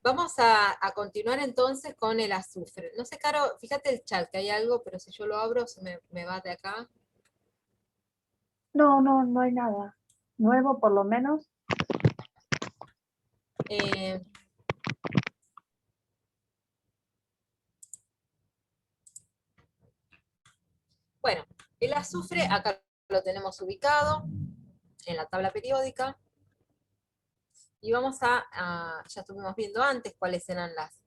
Vamos a continuar entonces con el azufre. No sé, Caro, fíjate el chat, que hay algo, pero si yo lo abro se me va de acá. No, no, no hay nada. Nuevo, por lo menos. Eh, bueno, el azufre acá lo tenemos ubicado en la tabla periódica. Y vamos ya estuvimos viendo antes cuáles eran las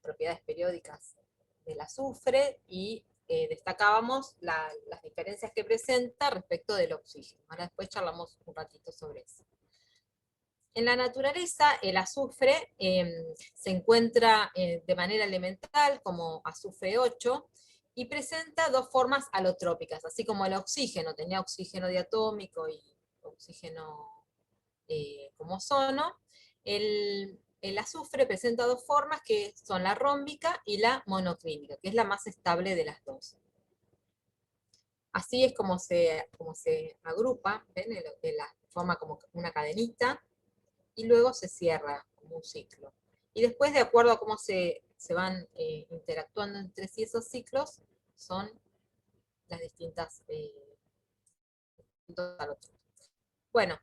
propiedades periódicas del azufre y destacábamos las diferencias que presenta respecto del oxígeno. Ahora después charlamos un ratito sobre eso. En la naturaleza, el azufre se encuentra de manera elemental como azufre 8 y presenta dos formas alotrópicas, así como el oxígeno tenía oxígeno diatómico y oxígeno como ozono. El azufre presenta dos formas que son la rómbica y la monoclínica, que es la más estable de las dos. Así es como se agrupa, ¿ven? La forma como una cadenita, y luego se cierra como un ciclo. Y después, de acuerdo a cómo se van interactuando entre sí esos ciclos, son las distintas bueno,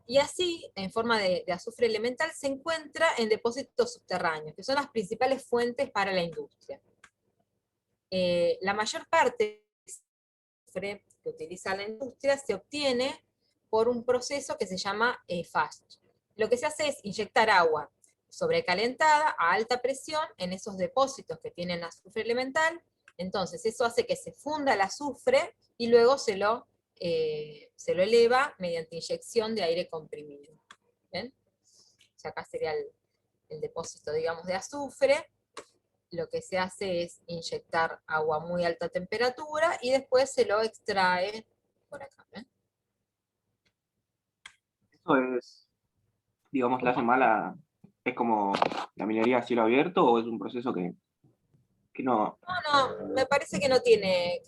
y así, en forma de azufre elemental, se encuentra en depósitos subterráneos, que son las principales fuentes para la industria. La mayor parte del azufre que utiliza la industria se obtiene por un proceso que se llama FAST. Lo que se hace es inyectar agua sobrecalentada a alta presión en esos depósitos que tienen azufre elemental. Entonces eso hace que se funda el azufre y luego se lo eleva mediante inyección de aire comprimido. ¿Ven? O sea, acá sería el depósito, digamos, de azufre. Lo que se hace es inyectar agua a muy alta temperatura y después se lo extrae por acá. ¿Ven? Eso es, digamos, la hace mala, es como la minería a cielo abierto o es un proceso que no. No, me parece que no tiene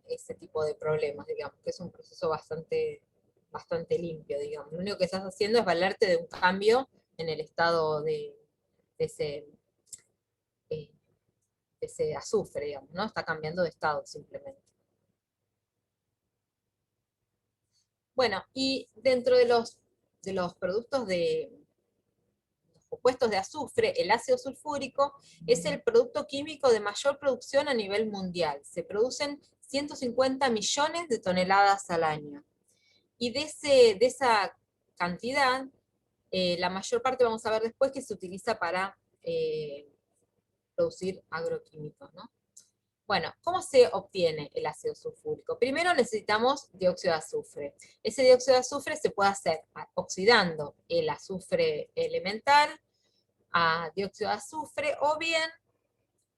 ese tipo de problemas, digamos, que es un proceso bastante limpio, digamos. Lo único que estás haciendo es valerte de un cambio en el estado de ese, eh, de ese azufre, digamos, ¿no? Está cambiando de estado simplemente. Bueno, y dentro de los productos los compuestos de azufre, el ácido sulfúrico es el producto químico de mayor producción a nivel mundial. Se producen 150 millones de toneladas al año. Y de esa cantidad, la mayor parte vamos a ver después que se utiliza para producir agroquímicos, ¿no? Bueno, ¿cómo se obtiene el ácido sulfúrico? Primero necesitamos dióxido de azufre. Ese dióxido de azufre se puede hacer oxidando el azufre elemental a dióxido de azufre, o bien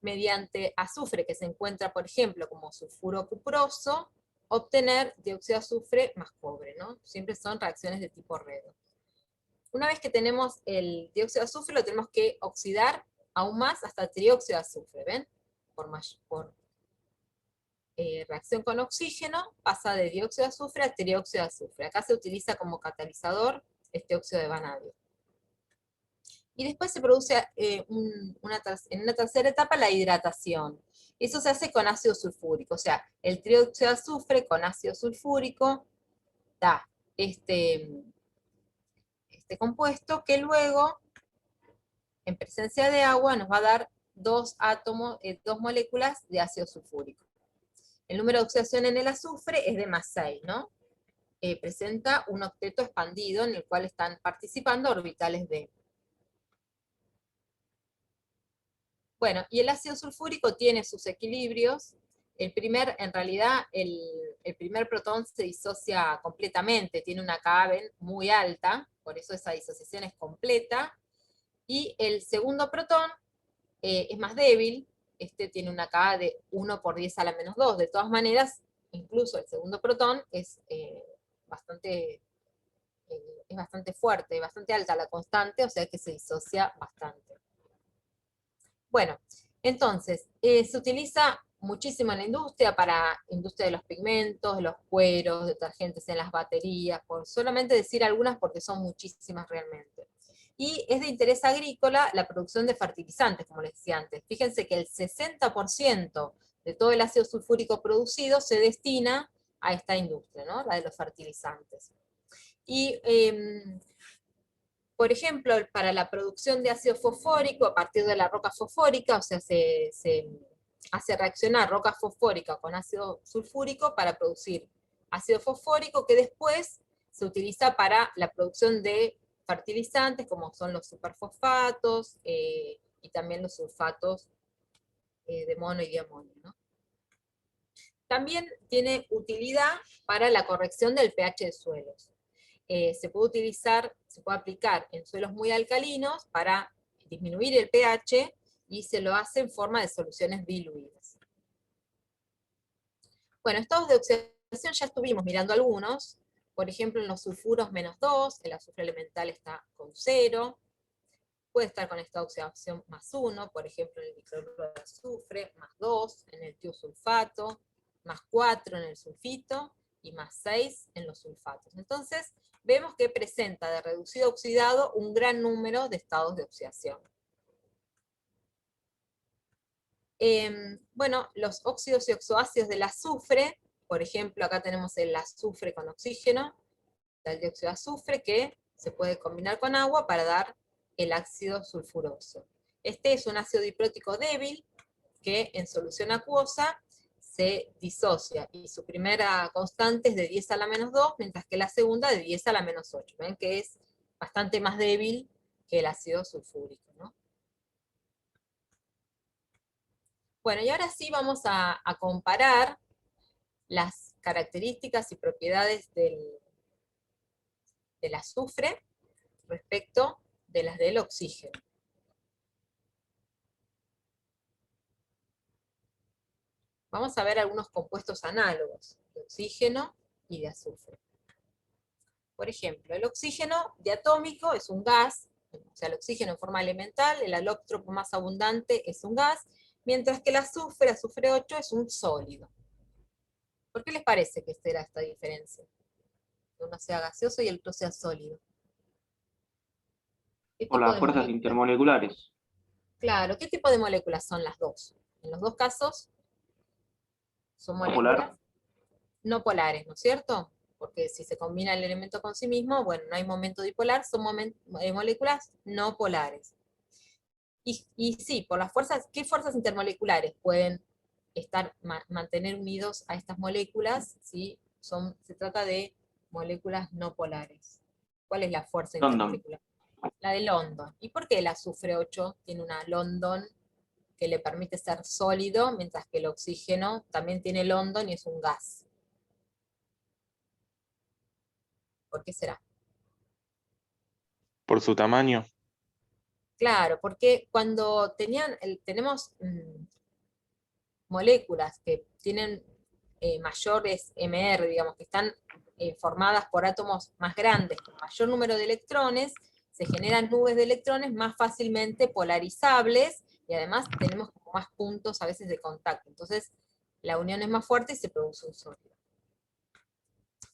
mediante azufre que se encuentra, por ejemplo, como sulfuro cuproso, obtener dióxido de azufre más cobre, ¿no? Siempre son reacciones de tipo redox. Una vez que tenemos el dióxido de azufre, lo tenemos que oxidar aún más hasta trióxido de azufre, ¿ven? Por reacción con oxígeno, pasa de dióxido de azufre a trióxido de azufre. Acá se utiliza como catalizador este óxido de vanadio. Y después se produce en una tercera etapa la hidratación. Eso se hace con ácido sulfúrico, o sea, el trióxido de azufre con ácido sulfúrico da este compuesto que luego, en presencia de agua, nos va a dar dos moléculas de ácido sulfúrico. El número de oxidación en el azufre es de más 6, ¿no? Presenta un octeto expandido en el cual están participando orbitales D. Bueno, y el ácido sulfúrico tiene sus equilibrios. En realidad, el primer protón se disocia completamente, tiene una Ka muy alta, por eso esa disociación es completa, y el segundo protón es más débil, este tiene una Ka de 1 por 10 a la menos 2. De todas maneras, incluso el segundo protón bastante, es bastante fuerte, bastante alta la constante, o sea que se disocia bastante. Bueno, entonces, se utiliza muchísimo en la industria, para industria de los pigmentos, de los cueros, detergentes en las baterías, por solamente decir algunas porque son muchísimas realmente. Y es de interés agrícola la producción de fertilizantes, como les decía antes. Fíjense que el 60% de todo el ácido sulfúrico producido se destina a esta industria, ¿no? La de los fertilizantes. Y, por ejemplo, para la producción de ácido fosfórico, a partir de la roca fosfórica, o sea, se hace reaccionar roca fosfórica con ácido sulfúrico para producir ácido fosfórico que después se utiliza para la producción de fertilizantes, como son los superfosfatos y también los sulfatos de mono y diamonio, ¿no? También tiene utilidad para la corrección del pH de suelos. Se puede utilizar, se puede aplicar en suelos muy alcalinos para disminuir el pH y se lo hace en forma de soluciones diluidas. Bueno, estados de oxidación ya estuvimos mirando algunos. Por ejemplo, en los sulfuros -2, el azufre elemental está con 0. Puede estar con estado de oxidación +1, por ejemplo, en el dicloruro de azufre, +2 en el tiosulfato, +4 en el sulfito, y +6 en los sulfatos. Entonces, vemos que presenta de reducido a oxidado un gran número de estados de oxidación. Bueno, los óxidos y oxoácidos del azufre, por ejemplo, acá tenemos el azufre con oxígeno, el dióxido de azufre, que se puede combinar con agua para dar el ácido sulfuroso. Este es un ácido diprótico débil, que en solución acuosa se disocia, y su primera constante es de 10 a la -2, mientras que la segunda de 10 a la -8. Ven que es bastante más débil que el ácido sulfúrico, ¿no? Bueno, y ahora sí vamos a comparar las características y propiedades del azufre respecto de las del oxígeno. Vamos a ver algunos compuestos análogos de oxígeno y de azufre. Por ejemplo, el oxígeno diatómico es un gas, o sea, el oxígeno en forma elemental, el alótropo más abundante es un gas, mientras que el azufre, azufre 8, es un sólido. ¿Por qué les parece que será esta diferencia? Que uno sea gaseoso y el otro sea sólido. ¿Qué Por tipo las de fuerzas moléculas? intermoleculares. Claro, ¿qué tipo de moléculas son las dos? En los dos casos son moléculas Polar. no polares, ¿no es cierto? Porque si se combina el elemento con sí mismo, bueno, no hay momento dipolar, son moléculas no polares. Y sí, por las fuerzas, ¿qué fuerzas intermoleculares pueden mantener unidos a estas moléculas si se trata de moléculas no polares? ¿Cuál es la fuerza London. intermolecular? La de London. ¿Y por qué el azufre 8 tiene una London que le permite ser sólido, mientras que el oxígeno también tiene London y es un gas? ¿Por qué será? Por su tamaño. Claro, porque cuando tenemos moléculas que tienen mayores MR, digamos, que están formadas por átomos más grandes, con mayor número de electrones, se generan nubes de electrones más fácilmente polarizables, y además tenemos como más puntos a veces de contacto. Entonces, la unión es más fuerte y se produce un sólido.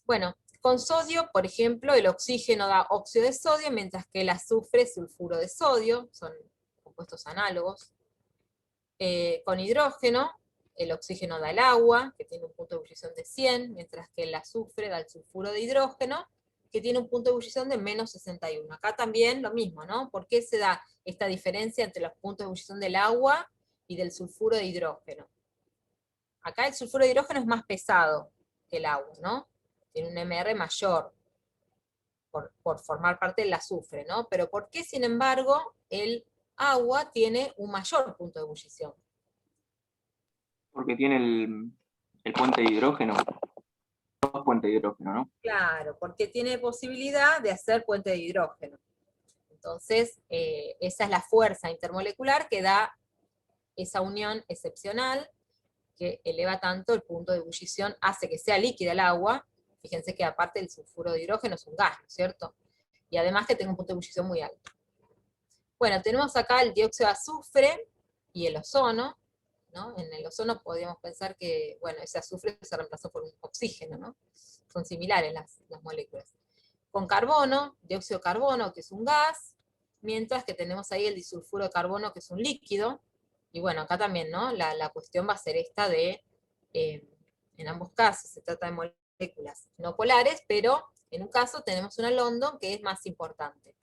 Bueno, con sodio, por ejemplo, el oxígeno da óxido de sodio, mientras que el azufre es sulfuro de sodio, son compuestos análogos. Con hidrógeno, el oxígeno da el agua, que tiene un punto de ebullición de 100, mientras que el azufre da el sulfuro de hidrógeno, que tiene un punto de ebullición de -61. Acá también lo mismo, ¿no? ¿Por qué se da esta diferencia entre los puntos de ebullición del agua y del sulfuro de hidrógeno? Acá el sulfuro de hidrógeno es más pesado que el agua, ¿no? Tiene un MR mayor por formar parte del azufre, ¿no? Pero ¿por qué, sin embargo, el agua tiene un mayor punto de ebullición? Porque tiene el puente de hidrógeno. Dos puentes de hidrógeno, ¿no? Claro, porque tiene posibilidad de hacer puente de hidrógeno. Entonces, esa es la fuerza intermolecular que da esa unión excepcional, que eleva tanto el punto de ebullición, hace que sea líquida el agua. Fíjense que aparte el sulfuro de hidrógeno es un gas, ¿no es cierto? Y además que tenga un punto de ebullición muy alto. Bueno, tenemos acá el dióxido de azufre y el ozono, ¿no? En el ozono podríamos pensar que, bueno, ese azufre se reemplazó por un oxígeno, ¿no? Son similares las moléculas. Con carbono, dióxido de carbono, que es un gas, mientras que tenemos ahí el disulfuro de carbono, que es un líquido, y bueno, acá también, ¿no? La cuestión va a ser esta de, en ambos casos se trata de moléculas no polares, pero en un caso tenemos una London que es más importante.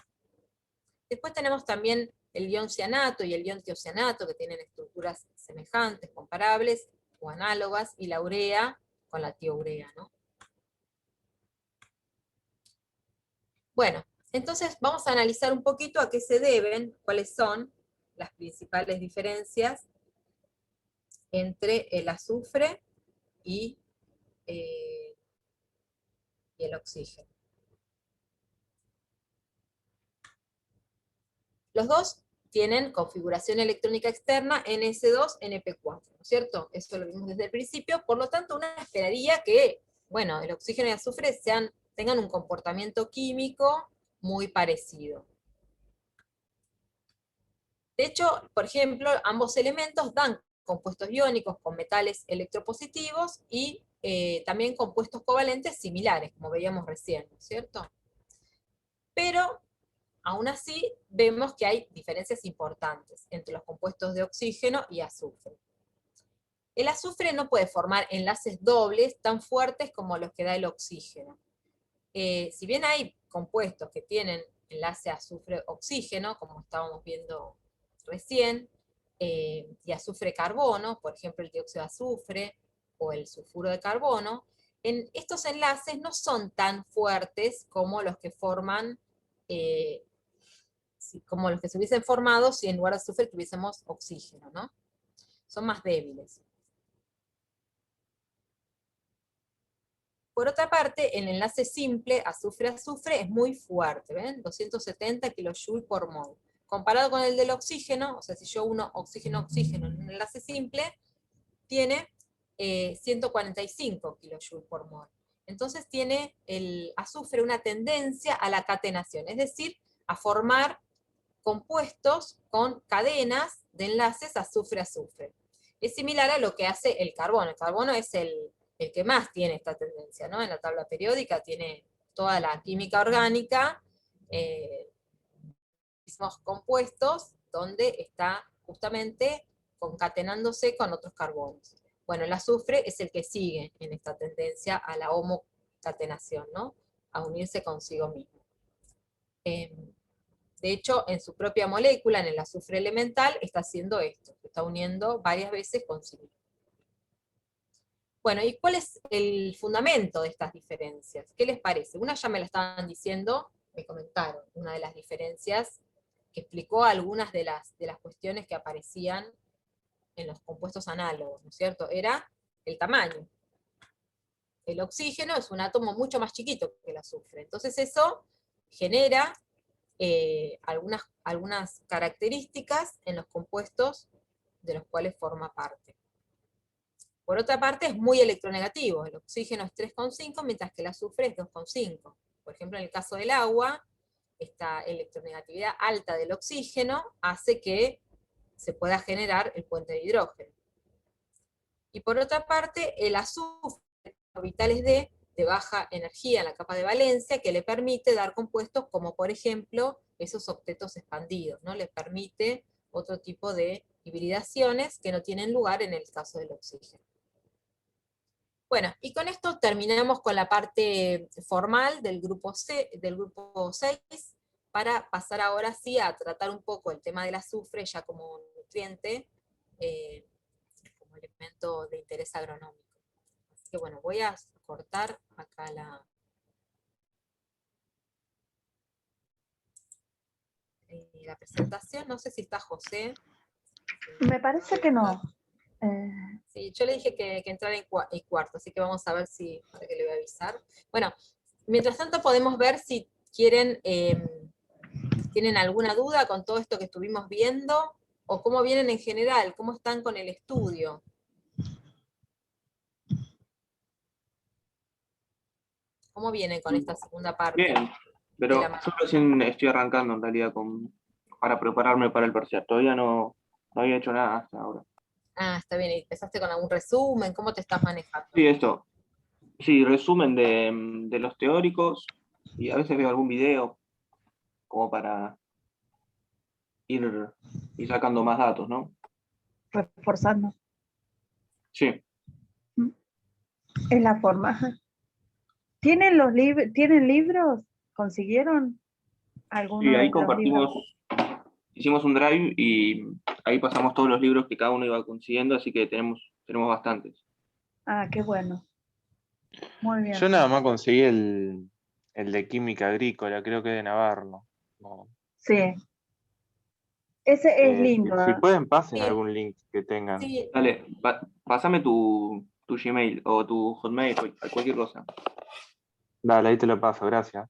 Después tenemos también el ion cianato y el ion tiocianato, que tienen estructuras semejantes, comparables o análogas, y la urea con la tiourea, ¿no? Bueno, entonces vamos a analizar un poquito a qué se deben, cuáles son las principales diferencias entre el azufre y el oxígeno. Los dos tienen configuración electrónica externa NS2-NP4, ¿no es cierto? Eso lo vimos desde el principio, por lo tanto uno esperaría que, bueno, el oxígeno y el azufre tengan un comportamiento químico muy parecido. De hecho, por ejemplo, ambos elementos dan compuestos iónicos con metales electropositivos y también compuestos covalentes similares, como veíamos recién, ¿no es cierto? Pero aún así, vemos que hay diferencias importantes entre los compuestos de oxígeno y azufre. El azufre no puede formar enlaces dobles tan fuertes como los que da el oxígeno. Si bien hay compuestos que tienen enlace azufre-oxígeno, como estábamos viendo recién, y azufre-carbono, por ejemplo el dióxido de azufre o el sulfuro de carbono, estos enlaces no son tan fuertes como los que forman como los que se hubiesen formado si en lugar de azufre tuviésemos oxígeno, ¿no? Son más débiles. Por otra parte, el enlace simple azufre-azufre es muy fuerte, ¿ven? 270 kJ por mol. Comparado con el del oxígeno, o sea, si yo uno oxígeno-oxígeno en un enlace simple, tiene 145 kJ por mol. Entonces tiene el azufre una tendencia a la catenación, es decir, a formar compuestos con cadenas de enlaces azufre-azufre. Es similar a lo que hace el carbono. El carbono es el que más tiene esta tendencia, ¿no? En la tabla periódica tiene toda la química orgánica, mismos compuestos, donde está justamente concatenándose con otros carbonos. Bueno, el azufre es el que sigue en esta tendencia a la homocatenación, ¿no? A unirse consigo mismo. De hecho, en su propia molécula, en el azufre elemental, está haciendo esto, se está uniendo varias veces consigo. Bueno, ¿y cuál es el fundamento de estas diferencias? ¿Qué les parece? Una ya me la estaban diciendo, me comentaron, una de las diferencias que explicó algunas de las cuestiones que aparecían en los compuestos análogos, ¿no es cierto? Era el tamaño. El oxígeno es un átomo mucho más chiquito que el azufre, entonces eso genera algunas características en los compuestos de los cuales forma parte. Por otra parte, es muy electronegativo. El oxígeno es 3,5, mientras que el azufre es 2,5. Por ejemplo, en el caso del agua, esta electronegatividad alta del oxígeno hace que se pueda generar el puente de hidrógeno. Y por otra parte, el azufre tiene orbitales de baja energía en la capa de valencia, que le permite dar compuestos como, por ejemplo, esos octetos expandidos, ¿no? Le permite otro tipo de hibridaciones que no tienen lugar en el caso del oxígeno. Bueno, y con esto terminamos con la parte formal del grupo 6, para pasar ahora sí a tratar un poco el tema del azufre ya como nutriente, como elemento de interés agronómico. Así que bueno, voy a cortar acá la presentación. No sé si está José. Me parece que no. Sí, yo le dije que entrara en cuarto, así que vamos a ver si, para que le voy a avisar. Bueno, mientras tanto podemos ver si quieren, tienen alguna duda con todo esto que estuvimos viendo, o cómo vienen en general, cómo están con el estudio. ¿Cómo vienen con esta segunda parte? Bien, pero yo recién estoy arrancando en realidad para prepararme para el parcial. Todavía no había hecho nada hasta ahora. Ah, está bien, ¿y empezaste con algún resumen? ¿Cómo te estás manejando? Sí, esto. Sí, resumen de los teóricos, y a veces veo algún video como para ir sacando más datos, ¿no? Reforzando. Sí. Es la forma. ¿Tienen libros? ¿Consiguieron Sí, alguno ahí de los libros? compartimos, hicimos un drive y ahí pasamos todos los libros que cada uno iba consiguiendo, así que tenemos bastantes. Ah, qué bueno. Muy bien. Yo nada más conseguí el de química agrícola, creo que de Navarro. No. Sí. Ese es lindo. Si pueden, pasen Sí, algún link que tengan. sí, Dale, pásame tu Gmail o tu Hotmail, cualquier cosa. Dale, ahí te lo paso, gracias.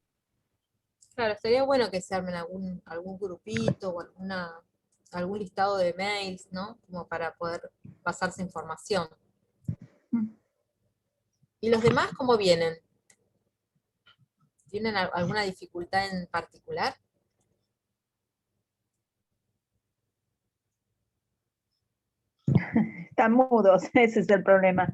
claro, estaría bueno que se armen algún grupito o algún listado de mails, ¿no? Como para poder pasarse información. ¿Y los demás cómo vienen? ¿Tienen alguna dificultad en particular? Están mudos, ese es el problema.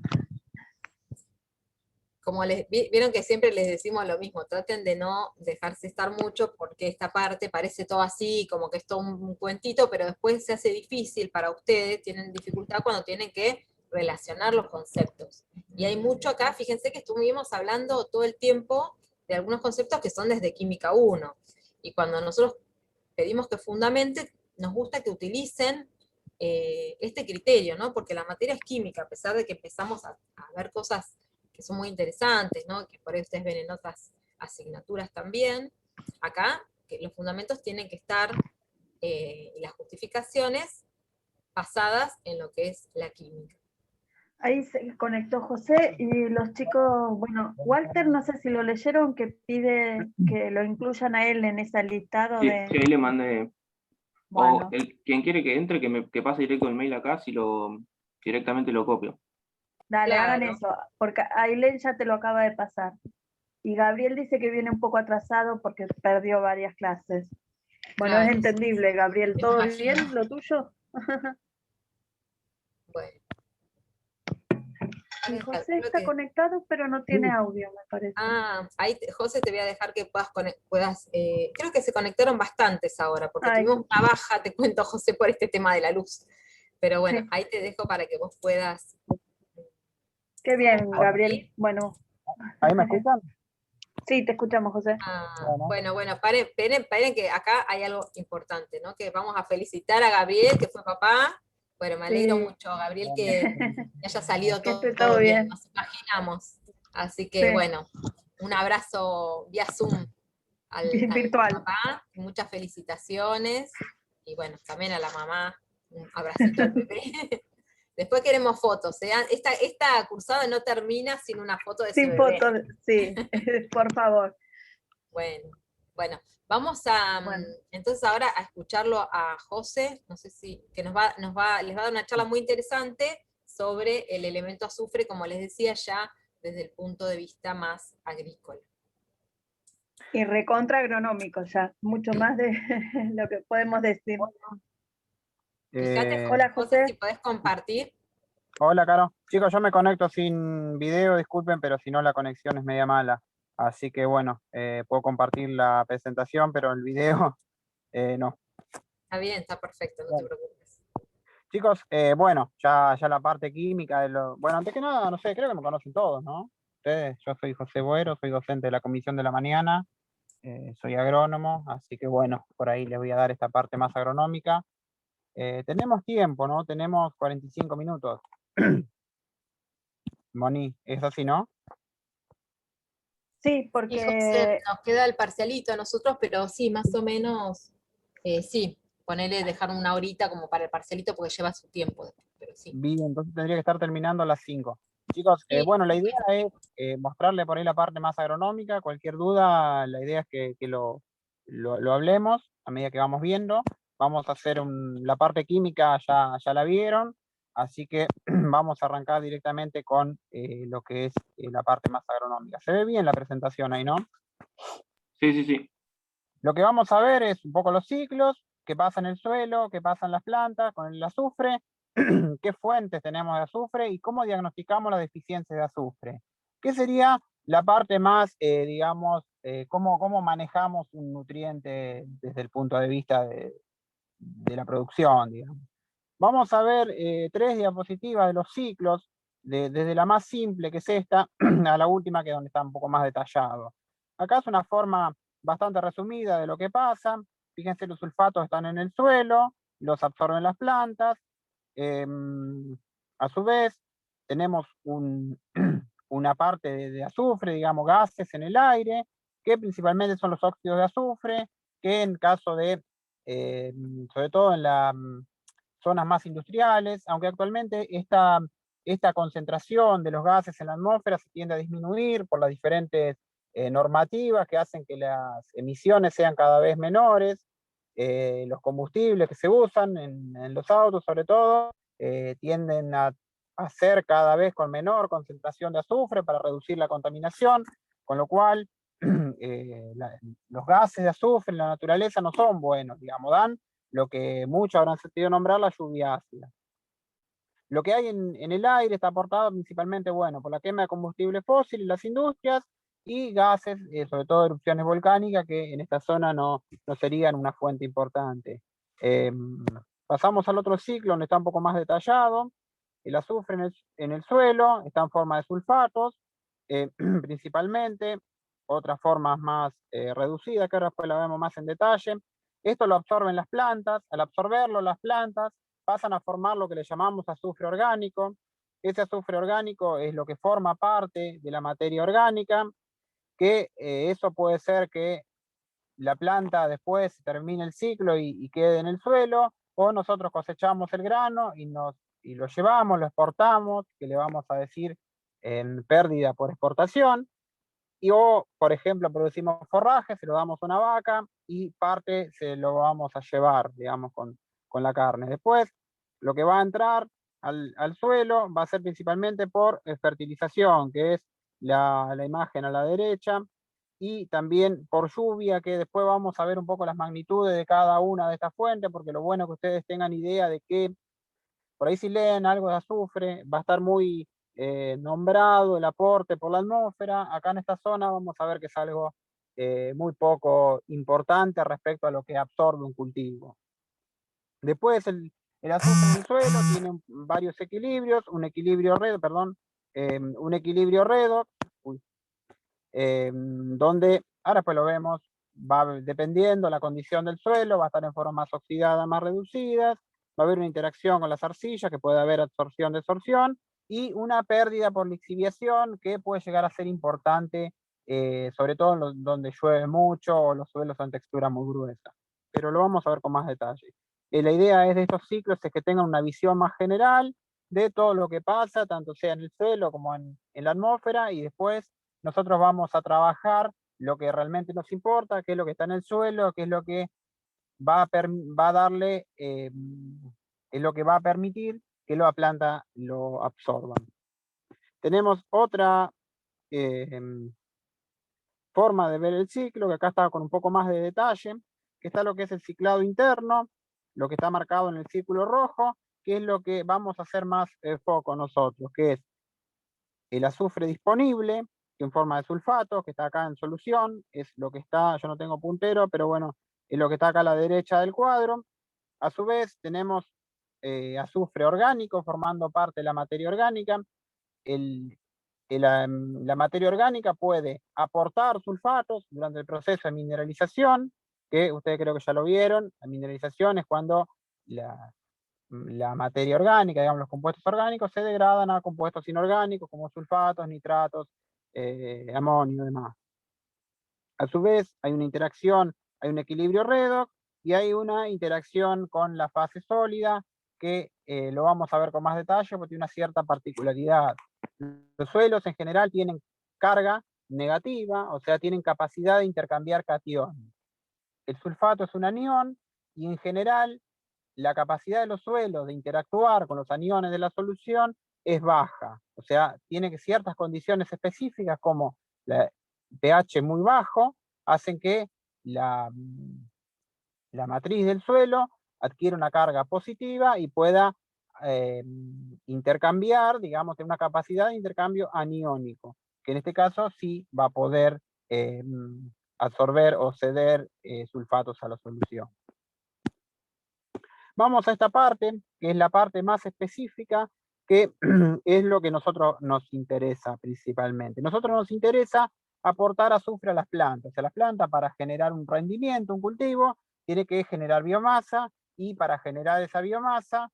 Como vieron que siempre les decimos lo mismo, traten de no dejarse estar mucho porque esta parte parece todo así, como que es todo un cuentito, pero después se hace difícil para ustedes, tienen dificultad cuando tienen que relacionar los conceptos. Y hay mucho acá, fíjense que estuvimos hablando todo el tiempo de algunos conceptos que son desde Química 1, y cuando nosotros pedimos que fundamenten, nos gusta que utilicen este criterio, ¿no? Porque la materia es química, a pesar de que empezamos a ver cosas que son muy interesantes, ¿no? Que por ahí ustedes ven en otras asignaturas también. Acá, que los fundamentos tienen que estar, y las justificaciones, basadas en lo que es la química. Ahí se conectó José y los chicos, bueno, Walter, no sé si lo leyeron, que pide que lo incluyan a él en ese listado Sí, de... sí, ahí le mandé. Bueno, O quien quiere que entre, que pase directo el mail acá, si directamente lo copio. dale, hagan Claro. eso, porque Ailén ya te lo acaba de pasar. Y Gabriel dice que viene un poco atrasado porque perdió varias clases. Bueno, Claro, es entendible, Gabriel. me ¿Todo imagino. bien lo tuyo? Bueno, Y José calculo está que... conectado, pero no tiene audio, me parece. Ahí, José, te voy a dejar que puedas, creo que se conectaron bastantes ahora, porque Ay, tuvimos una baja, te cuento, José, por este tema de la luz. Pero bueno, sí, ahí te dejo para que vos puedas qué bien, Gabriel. compartir. Bueno, ¿Ahí me escuchan? sí, te escuchamos, José. Bueno, Bueno, paren que acá hay algo importante, ¿no? Que vamos a felicitar a Gabriel, que fue papá. Bueno, me alegro Sí, mucho, Gabriel, bueno. que haya salido que esté todo todo bien, bien. nos imaginamos. Así Sí, que bueno, un abrazo vía Zoom al virtual. papá, muchas felicitaciones, y bueno, también a la mamá, un abracito al bebé. Después queremos fotos, ¿eh? Esta cursada no termina sin una foto de ese Sin bebé. fotos, sí, por favor. Bueno, vamos a Bueno, entonces ahora a escucharlo a José, no sé si, que les va a dar una charla muy interesante sobre el elemento azufre, como les decía ya, desde el punto de vista más agrícola. y recontra agronómico ya, mucho más de lo que podemos decir. Fíjate, Hola, José, si José. podés compartir. Hola, Caro. Chicos, yo me conecto sin video, disculpen, pero si no la conexión es media mala. Así que bueno, puedo compartir la presentación, pero el video no. Está bien, está perfecto, no te Bueno, preocupes. chicos, bueno, ya la parte química de lo. Bueno, antes que nada, no sé, creo que me conocen todos, ¿no? Ustedes, yo soy José Boero, soy docente de la Comisión de la Mañana, soy agrónomo, así que bueno, por ahí les voy a dar esta parte más agronómica. Tenemos tiempo, ¿no? Tenemos 45 minutos. Moni, es así, ¿no? Sí, Y José, porque nos queda el parcialito a nosotros, pero sí, más o menos, sí, ponerle, dejar una horita como para el parcialito porque lleva su tiempo, pero sí. Bien, entonces tendría que estar terminando a las 5. Chicos, Sí, bueno, la idea es mostrarle por ahí la parte más agronómica. Cualquier duda, la idea es que lo hablemos a medida que vamos viendo. Vamos a hacer la parte química, ya la vieron, así que vamos a arrancar directamente con lo que es la parte más agronómica. Se ve bien la presentación ahí, ¿no? Sí, sí, sí. Lo que vamos a ver es un poco los ciclos, qué pasa en el suelo, qué pasa en las plantas con el azufre, qué fuentes tenemos de azufre y cómo diagnosticamos las deficiencias de azufre. ¿Qué sería la parte más, digamos, cómo manejamos un nutriente desde el punto de vista de la producción, digamos. Vamos a ver 3 diapositivas de los ciclos, desde la más simple, que es esta, a la última, que es donde está un poco más detallado. Acá es una forma bastante resumida de lo que pasa. Fíjense, los sulfatos están en el suelo, los absorben las plantas. A su vez, tenemos una parte de azufre, digamos, gases en el aire, que principalmente son los óxidos de azufre, que en caso de, sobre todo en las zonas más industriales, aunque actualmente esta concentración de los gases en la atmósfera se tiende a disminuir por las diferentes normativas que hacen que las emisiones sean cada vez menores. Los combustibles que se usan en los autos, sobre todo, tienden a ser cada vez con menor concentración de azufre para reducir la contaminación, con lo cual los gases de azufre en la naturaleza no son buenos, digamos, dan lo que muchos habrán sentido nombrar la lluvia ácida. Lo que hay en el aire está aportado principalmente, bueno, por la quema de combustible fósil en las industrias y gases, sobre todo erupciones volcánicas, que en esta zona no serían una fuente importante. Pasamos al otro ciclo, donde está un poco más detallado. El azufre en el suelo está en forma de sulfatos, principalmente, otras formas más reducidas, que ahora después la vemos más en detalle. Esto lo absorben las plantas. Al absorberlo las plantas pasan a formar lo que le llamamos azufre orgánico. Ese azufre orgánico es lo que forma parte de la materia orgánica, que eso puede ser que la planta después termine el ciclo y quede en el suelo, o nosotros cosechamos el grano y lo llevamos, lo exportamos, que le vamos a decir en pérdida por exportación, o, por ejemplo, producimos forraje, se lo damos a una vaca y parte se lo vamos a llevar, digamos, con la carne. Después, lo que va a entrar al suelo va a ser principalmente por fertilización, que es la imagen a la derecha, y también por lluvia, que después vamos a ver un poco las magnitudes de cada una de estas fuentes, porque lo bueno es que ustedes tengan idea de que, por ahí si leen algo de azufre, va a estar muy nombrado el aporte por la atmósfera. Acá en esta zona vamos a ver que es algo muy poco importante respecto a lo que absorbe un cultivo. Después el azufre en el suelo tiene varios equilibrios, un equilibrio redox, donde, ahora pues lo vemos, va dependiendo la condición del suelo, va a estar en formas más oxidadas, más reducidas, va a haber una interacción con las arcillas, que puede haber absorción-desorción, y una pérdida por lixiviación que puede llegar a ser importante, sobre todo donde llueve mucho o los suelos son textura muy gruesa. Pero lo vamos a ver con más detalle. La idea es de estos ciclos es que tengan una visión más general de todo lo que pasa, tanto sea en el suelo como en la atmósfera, y después nosotros vamos a trabajar lo que realmente nos importa, qué es lo que está en el suelo, qué es lo que va a darle, es lo que va a permitir que la planta lo absorba. Tenemos otra forma de ver el ciclo, que acá está con un poco más de detalle, que está lo que es el ciclado interno, lo que está marcado en el círculo rojo, que es lo que vamos a hacer más foco nosotros, que es el azufre disponible, que en forma de sulfato, que está acá en solución, es lo que está, yo no tengo puntero, pero bueno, es lo que está acá a la derecha del cuadro. A su vez tenemos azufre orgánico formando parte de la materia orgánica. La materia orgánica puede aportar sulfatos durante el proceso de mineralización, que ustedes creo que ya lo vieron. La mineralización es cuando la materia orgánica, digamos, los compuestos orgánicos se degradan a compuestos inorgánicos como sulfatos, nitratos, amonio y demás. A su vez, hay una interacción, hay un equilibrio redox y hay una interacción con la fase sólida que lo vamos a ver con más detalle porque tiene una cierta particularidad. Los suelos en general tienen carga negativa, o sea, tienen capacidad de intercambiar cationes. El sulfato es un anión y en general la capacidad de los suelos de interactuar con los aniones de la solución es baja. O sea, tiene ciertas condiciones específicas como la pH muy bajo, hacen que la matriz del suelo adquiera una carga positiva y pueda intercambiar, digamos, tener una capacidad de intercambio aniónico, que en este caso sí va a poder absorber o ceder sulfatos a la solución. Vamos a esta parte, que es la parte más específica, que es lo que nosotros nos interesa principalmente. Nosotros nos interesa aportar azufre a las plantas. A las plantas, para generar un rendimiento, un cultivo, tiene que generar biomasa, y para generar esa biomasa,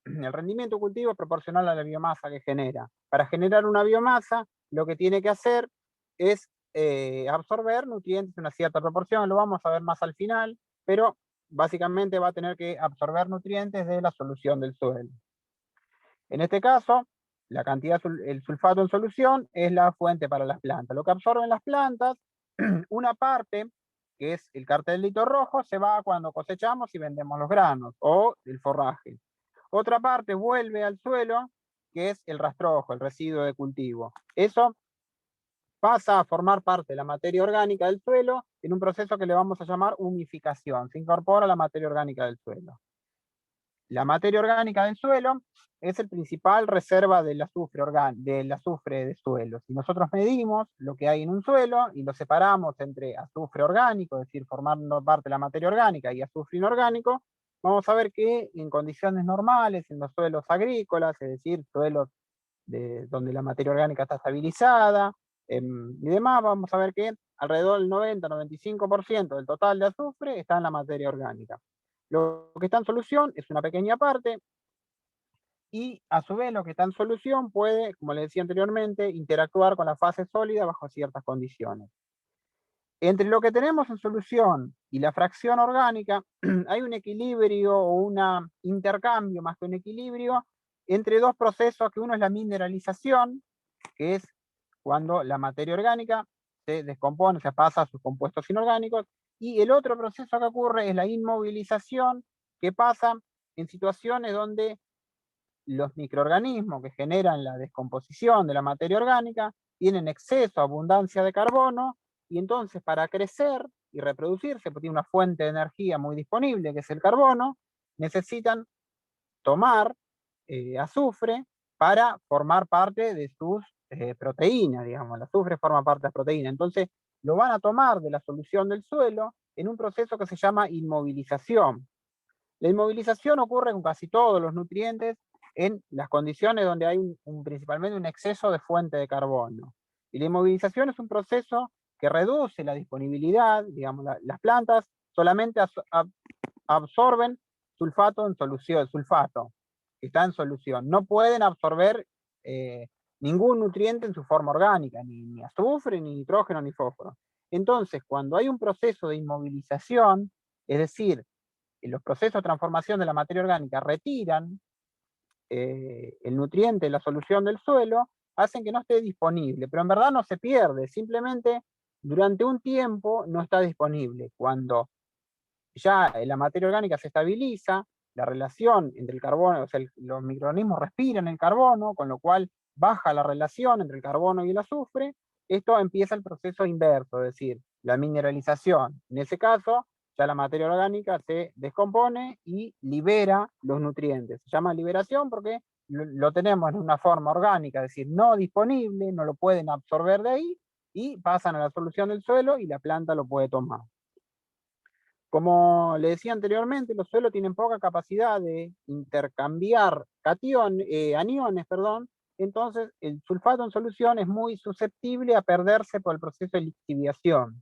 el rendimiento cultivo es proporcional a la biomasa que genera. Para generar una biomasa, lo que tiene que hacer es absorber nutrientes en una cierta proporción, lo vamos a ver más al final, pero básicamente va a tener que absorber nutrientes de la solución del suelo. En este caso, la cantidad, el sulfato en solución es la fuente para las plantas. Lo que absorben las plantas, una parte, que es el cartelito rojo, se va cuando cosechamos y vendemos los granos, o el forraje. Otra parte vuelve al suelo, que es el rastrojo, el residuo de cultivo. Eso pasa a formar parte de la materia orgánica del suelo en un proceso que le vamos a llamar humificación. Se incorpora la materia orgánica del suelo. La materia orgánica del suelo es el principal reserva del azufre de suelo. Si nosotros medimos lo que hay en un suelo y lo separamos entre azufre orgánico, es decir, formando parte de la materia orgánica, y azufre inorgánico, vamos a ver que en condiciones normales, en los suelos agrícolas, es decir, suelos donde la materia orgánica está estabilizada y demás, vamos a ver que alrededor del 90-95% del total de azufre está en la materia orgánica. Lo que está en solución es una pequeña parte, y a su vez lo que está en solución puede, como les decía anteriormente, interactuar con la fase sólida bajo ciertas condiciones. Entre lo que tenemos en solución y la fracción orgánica hay un equilibrio o un intercambio, más que un equilibrio, entre dos procesos, que uno es la mineralización, que es cuando la materia orgánica se descompone, se pasa a sus compuestos inorgánicos, y el otro proceso que ocurre es la inmovilización, que pasa en situaciones donde los microorganismos que generan la descomposición de la materia orgánica tienen exceso, abundancia de carbono, y entonces para crecer y reproducirse, porque tiene una fuente de energía muy disponible, que es el carbono, necesitan tomar azufre para formar parte de sus proteínas, digamos. El azufre forma parte de las proteínas. Entonces lo van a tomar de la solución del suelo en un proceso que se llama inmovilización. La inmovilización ocurre con casi todos los nutrientes en las condiciones donde hay principalmente un exceso de fuente de carbono. Y la inmovilización es un proceso que reduce la disponibilidad, digamos, las plantas solamente absorben sulfato en solución, sulfato, que está en solución. No pueden absorber ningún nutriente en su forma orgánica, ni azufre, ni nitrógeno, ni fósforo. Entonces, cuando hay un proceso de inmovilización, es decir, los procesos de transformación de la materia orgánica retiran el nutriente de la solución del suelo, hacen que no esté disponible, pero en verdad no se pierde, simplemente durante un tiempo no está disponible. Cuando ya la materia orgánica se estabiliza, la relación entre el carbono, o sea, los microorganismos respiran el carbono, con lo cual baja la relación entre el carbono y el azufre, esto empieza el proceso inverso, es decir, la mineralización. En ese caso, ya la materia orgánica se descompone y libera los nutrientes. Se llama liberación porque lo tenemos en una forma orgánica, es decir, no disponible, no lo pueden absorber de ahí, y pasan a la solución del suelo y la planta lo puede tomar. Como le decía anteriormente, los suelos tienen poca capacidad de intercambiar aniones, entonces el sulfato en solución es muy susceptible a perderse por el proceso de lixiviación.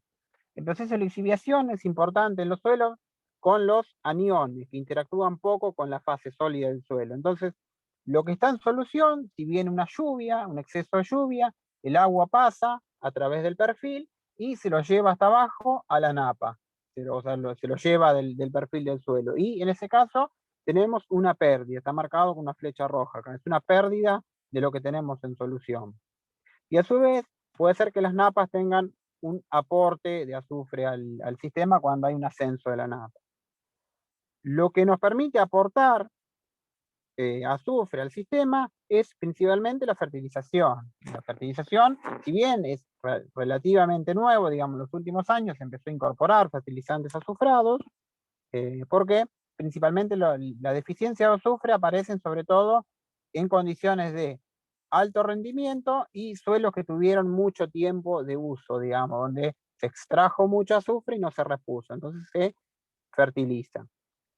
El proceso de lixiviación es importante en los suelos con los aniones, que interactúan poco con la fase sólida del suelo. Entonces, lo que está en solución, si viene una lluvia, un exceso de lluvia, el agua pasa a través del perfil y se lo lleva hasta abajo a la napa. Se lo lleva del perfil del suelo. Y en ese caso tenemos una pérdida, está marcado con una flecha roja, es una pérdida de lo que tenemos en solución. Y a su vez puede ser que las napas tengan un aporte de azufre al sistema cuando hay un ascenso de la napa. Lo que nos permite aportar azufre al sistema es principalmente la fertilización. La fertilización, si bien es relativamente nuevo, digamos, en los últimos años se empezó a incorporar fertilizantes azufrados, porque principalmente la deficiencia de azufre aparece sobre todo en condiciones de alto rendimiento y suelos que tuvieron mucho tiempo de uso, digamos, donde se extrajo mucho azufre y no se repuso, entonces se fertiliza.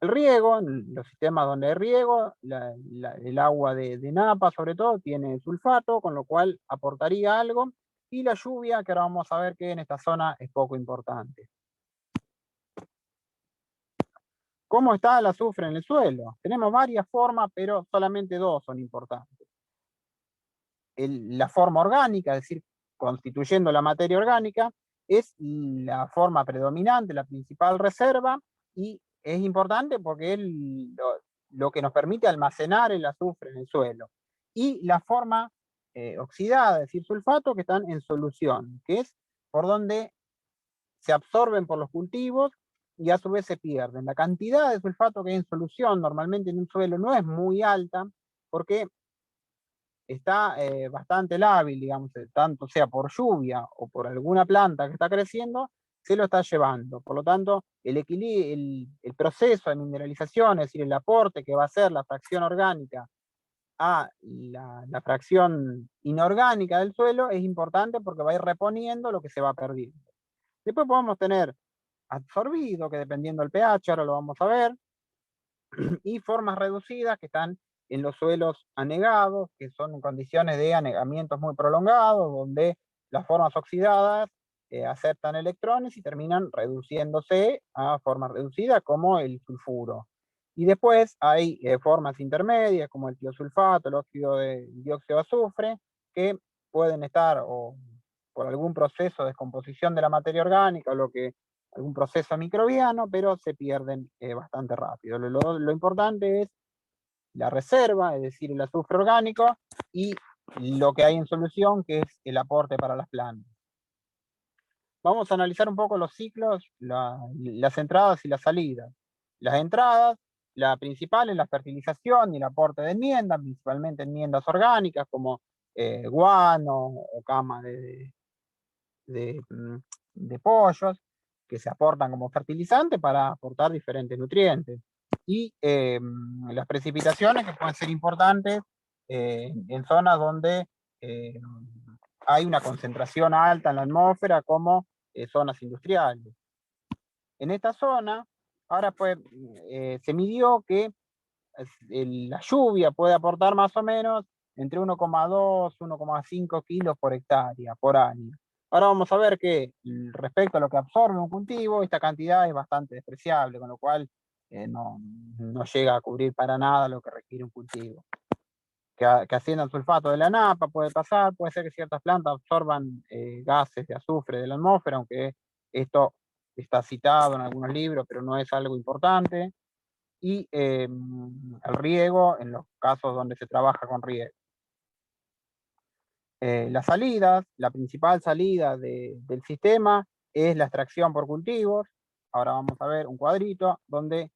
El riego, en los sistemas donde hay riego, el agua de napa sobre todo tiene sulfato, con lo cual aportaría algo, y la lluvia, que ahora vamos a ver que en esta zona es poco importante. ¿Cómo está el azufre en el suelo? Tenemos varias formas, pero solamente dos son importantes. La forma orgánica, es decir, constituyendo la materia orgánica, es la forma predominante, la principal reserva, y es importante porque es lo que nos permite almacenar el azufre en el suelo. Y la forma oxidada, es decir, sulfato, que están en solución, que es por donde se absorben por los cultivos y a su vez se pierden. La cantidad de sulfato que hay en solución normalmente en un suelo no es muy alta, porque está bastante lábil, digamos, tanto sea por lluvia o por alguna planta que está creciendo, se lo está llevando. Por lo tanto, el proceso de mineralización, es decir, el aporte que va a hacer la fracción orgánica a la fracción inorgánica del suelo es importante porque va a ir reponiendo lo que se va perdiendo. Después podemos tener absorbido, que dependiendo del pH, ahora lo vamos a ver, y formas reducidas que están en los suelos anegados, que son en condiciones de anegamientos muy prolongados, donde las formas oxidadas aceptan electrones y terminan reduciéndose a formas reducidas como el sulfuro. Y después hay formas intermedias como el tiosulfato, el dióxido de azufre, que pueden estar o por algún proceso de descomposición de la materia orgánica o algún proceso microbiano, pero se pierden bastante rápido. Lo importante es la reserva, es decir, el azufre orgánico, y lo que hay en solución, que es el aporte para las plantas. Vamos a analizar un poco los ciclos, las entradas y las salidas. Las entradas, la principal es la fertilización y el aporte de enmiendas, principalmente enmiendas orgánicas como guano o cama de pollos, que se aportan como fertilizante para aportar diferentes nutrientes. Y las precipitaciones, que pueden ser importantes en zonas donde hay una concentración alta en la atmósfera, como zonas industriales. En esta zona, ahora pues, se midió que la lluvia puede aportar más o menos entre 1,2 y 1,5 kilos por hectárea, por año. Ahora vamos a ver que respecto a lo que absorbe un cultivo, esta cantidad es bastante despreciable, con lo cual no llega a cubrir para nada lo que requiere un cultivo. Que ascienda el sulfato de la napa puede pasar, puede ser que ciertas plantas absorban gases de azufre de la atmósfera, aunque esto está citado en algunos libros, pero no es algo importante. Y el riego en los casos donde se trabaja con riego. Las salidas, la principal salida del sistema es la extracción por cultivos. Ahora vamos a ver un cuadrito donde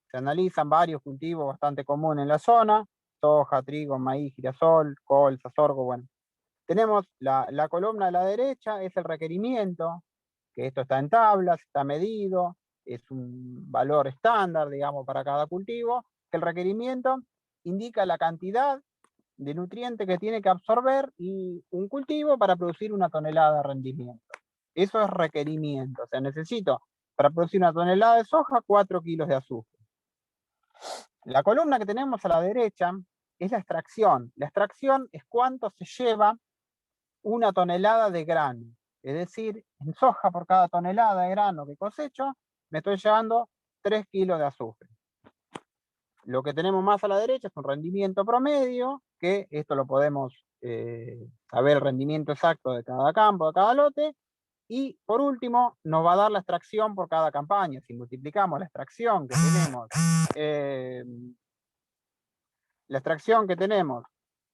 se analizan varios cultivos bastante comunes en la zona: soja, trigo, maíz, girasol, colza, sorgo. Bueno, tenemos la columna de la derecha, es el requerimiento, que esto está en tablas, está medido, es un valor estándar, digamos, para cada cultivo, que el requerimiento indica la cantidad de nutrientes que tiene que absorber un cultivo para producir 1 tonelada de rendimiento. Eso es requerimiento, o sea, necesito para producir 1 tonelada de soja 4 kilos de azufre. La columna que tenemos a la derecha es la extracción. La extracción es cuánto se lleva 1 tonelada de grano. Es decir, en soja, por cada tonelada de grano que cosecho, me estoy llevando 3 kilos de azufre. Lo que tenemos más a la derecha es un rendimiento promedio, que esto lo podemos saber el rendimiento exacto de cada campo, de cada lote. Y por último, nos va a dar la extracción por cada campaña. Si multiplicamos la extracción que tenemos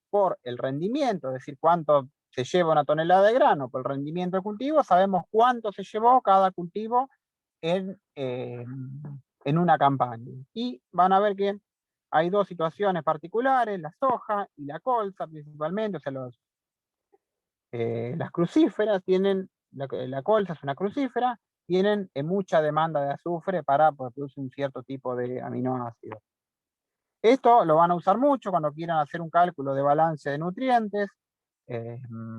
por el rendimiento, es decir, cuánto se lleva 1 tonelada de grano por el rendimiento del cultivo, sabemos cuánto se llevó cada cultivo en una campaña. Y van a ver que hay dos situaciones particulares: la soja y la colza principalmente, o sea, las crucíferas tienen, la colza es una crucífera, tienen mucha demanda de azufre para producir un cierto tipo de aminoácidos. Esto lo van a usar mucho cuando quieran hacer un cálculo de balance de nutrientes,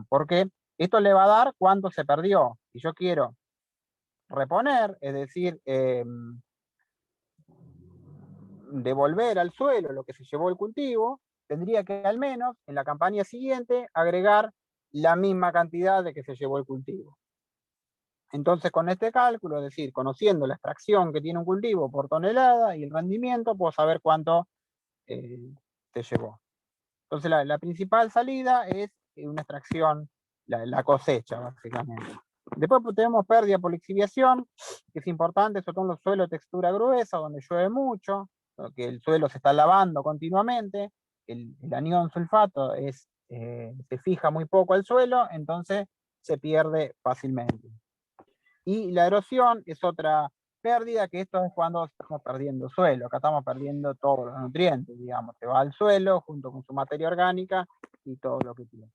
porque esto le va a dar cuánto se perdió. Si yo quiero reponer, es decir, devolver al suelo lo que se llevó el cultivo, tendría que al menos en la campaña siguiente agregar la misma cantidad de que se llevó el cultivo. Entonces, con este cálculo, es decir, conociendo la extracción que tiene un cultivo por tonelada y el rendimiento, puedo saber cuánto se llevó. Entonces, la principal salida es una extracción, la cosecha, básicamente. Después tenemos pérdida por lixiviación, que es importante, sobre todo en los suelos de textura gruesa, donde llueve mucho, que el suelo se está lavando continuamente, el anión sulfato se fija muy poco al suelo, entonces se pierde fácilmente. Y la erosión es otra pérdida, que esto es cuando estamos perdiendo suelo. Acá estamos perdiendo todos los nutrientes, digamos. Se va al suelo junto con su materia orgánica y todo lo que tiene.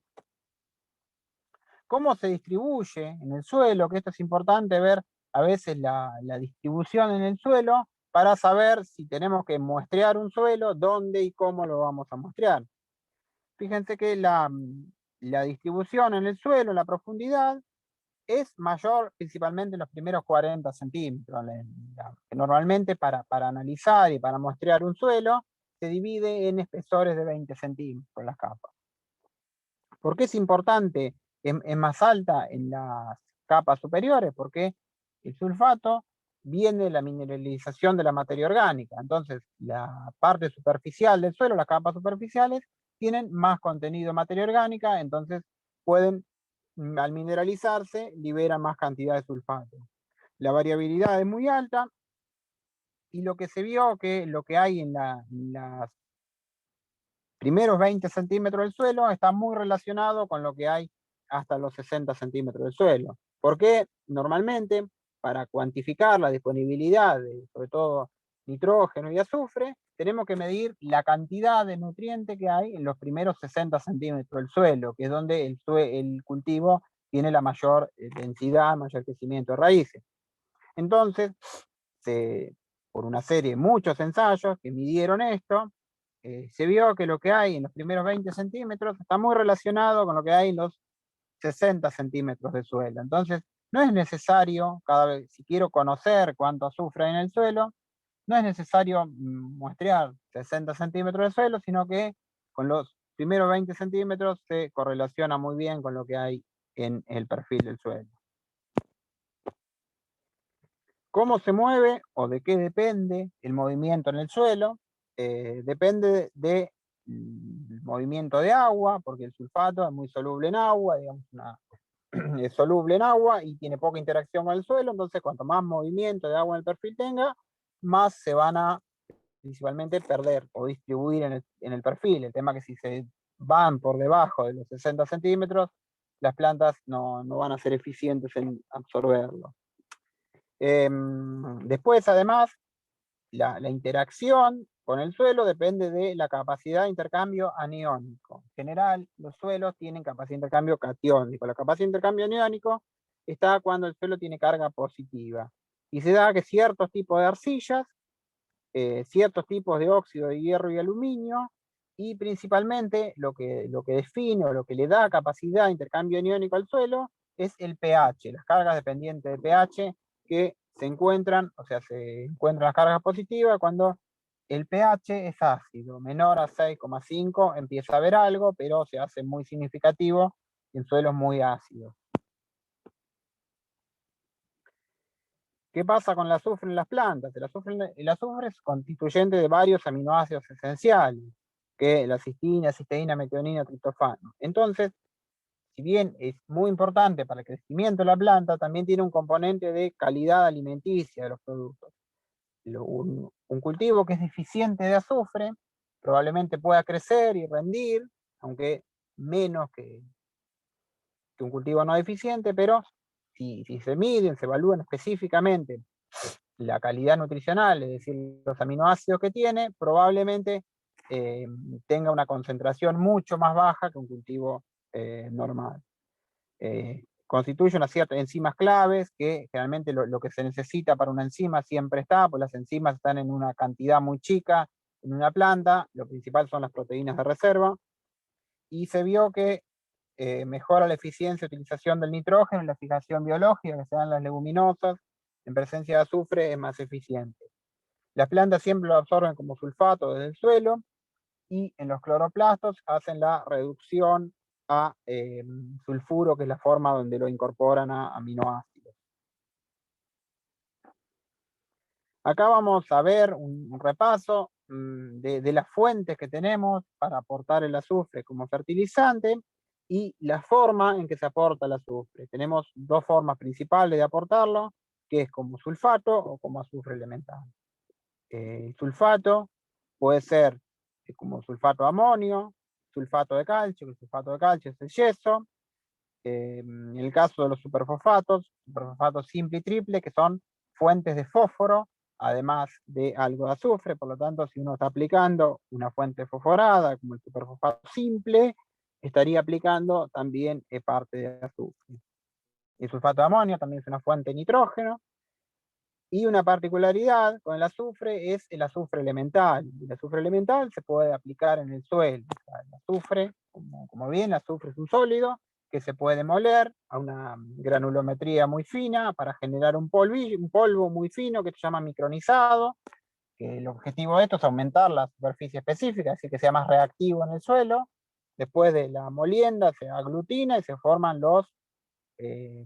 ¿Cómo se distribuye en el suelo? Que esto es importante ver a veces la distribución en el suelo para saber si tenemos que muestrear un suelo, dónde y cómo lo vamos a muestrear. Fíjense que la distribución en el suelo, en la profundidad, es mayor principalmente en los primeros 40 centímetros. Normalmente para analizar y para muestrear un suelo se divide en espesores de 20 centímetros las capas. ¿Por qué es importante? Es más alta en las capas superiores, porque el sulfato viene de la mineralización de la materia orgánica. Entonces, la parte superficial del suelo, las capas superficiales, tienen más contenido de materia orgánica, entonces pueden, al mineralizarse, liberan más cantidad de sulfato. La variabilidad es muy alta, y lo que se vio que lo que hay en las primeros 20 centímetros del suelo está muy relacionado con lo que hay hasta los 60 centímetros del suelo. Porque normalmente, para cuantificar la disponibilidad de, sobre todo, nitrógeno y azufre, tenemos que medir la cantidad de nutriente que hay en los primeros 60 centímetros del suelo, que es donde el cultivo tiene la mayor densidad, mayor crecimiento de raíces. Entonces, por una serie de muchos ensayos que midieron esto, se vio que lo que hay en los primeros 20 centímetros está muy relacionado con lo que hay en los 60 centímetros de suelo. Entonces, no es necesario, cada vez, si quiero conocer cuánto azufre hay en el suelo, no es necesario muestrear 60 centímetros de suelo, sino que con los primeros 20 centímetros se correlaciona muy bien con lo que hay en el perfil del suelo. ¿Cómo se mueve o de qué depende el movimiento en el suelo? Depende del movimiento de agua, porque el sulfato es muy soluble en agua, digamos, es soluble en agua y tiene poca interacción con el suelo, entonces cuanto más movimiento de agua en el perfil tenga, más se van a principalmente perder o distribuir en el perfil. El tema es que si se van por debajo de los 60 centímetros, las plantas no van a ser eficientes en absorberlo. Después, además, la interacción con el suelo depende de la capacidad de intercambio aniónico. En general, los suelos tienen capacidad de intercambio catiónico. La capacidad de intercambio aniónico está cuando el suelo tiene carga positiva. Y se da que ciertos tipos de arcillas, ciertos tipos de óxido de hierro y aluminio, y principalmente lo que define o lo que le da capacidad de intercambio aniónico al suelo es el pH, las cargas dependientes de pH que se encuentran las cargas positivas cuando el pH es ácido, menor a 6,5 empieza a haber algo, pero se hace muy significativo en suelos muy ácidos. ¿Qué pasa con el azufre en las plantas? El azufre es constituyente de varios aminoácidos esenciales, que la cisteína, metionina, triptofano. Entonces, si bien es muy importante para el crecimiento de la planta, también tiene un componente de calidad alimenticia de los productos. Un cultivo que es deficiente de azufre probablemente pueda crecer y rendir, aunque menos que un cultivo no deficiente, pero si se miden, se evalúan específicamente la calidad nutricional, es decir, los aminoácidos que tiene, probablemente tenga una concentración mucho más baja que un cultivo normal. Constituye una cierta enzimas claves, que generalmente lo que se necesita para una enzima siempre está, pues las enzimas están en una cantidad muy chica en una planta, lo principal son las proteínas de reserva, y se vio que mejora la eficiencia de utilización del nitrógeno en la fijación biológica, que sean las leguminosas, en presencia de azufre es más eficiente. Las plantas siempre lo absorben como sulfato desde el suelo, y en los cloroplastos hacen la reducción a sulfuro, que es la forma donde lo incorporan a aminoácidos. Acá vamos a ver un repaso de las fuentes que tenemos para aportar el azufre como fertilizante y la forma en que se aporta el azufre. Tenemos dos formas principales de aportarlo, que es como sulfato o como azufre elemental. El sulfato puede ser como sulfato de amonio, sulfato de calcio, que el sulfato de calcio es el yeso. En el caso de los superfosfatos simple y triple, que son fuentes de fósforo, además de algo de azufre. Por lo tanto, si uno está aplicando una fuente fosforada, como el superfosfato simple, estaría aplicando también parte de azufre. El sulfato de amonio también es una fuente de nitrógeno. Y una particularidad con el azufre es el azufre elemental. El azufre elemental se puede aplicar en el suelo. O sea, el azufre, como bien, el azufre es un sólido que se puede moler a una granulometría muy fina para generar un polvo muy fino que se llama micronizado, que el objetivo de esto es aumentar la superficie específica, así que sea más reactivo en el suelo. Después de la molienda se aglutina y se forman el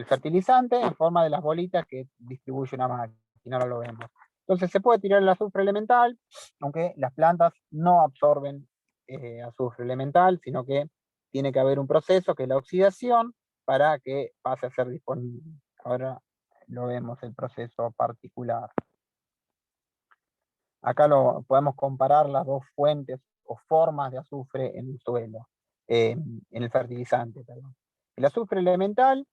fertilizante en forma de las bolitas que distribuye una máquina, ahora lo vemos. Entonces se puede tirar el azufre elemental, aunque las plantas no absorben azufre elemental, sino que tiene que haber un proceso que es la oxidación para que pase a ser disponible. Ahora lo vemos el proceso particular. Acá podemos comparar las dos fuentes o formas de azufre en el suelo, en el fertilizante, perdón. El azufre elemental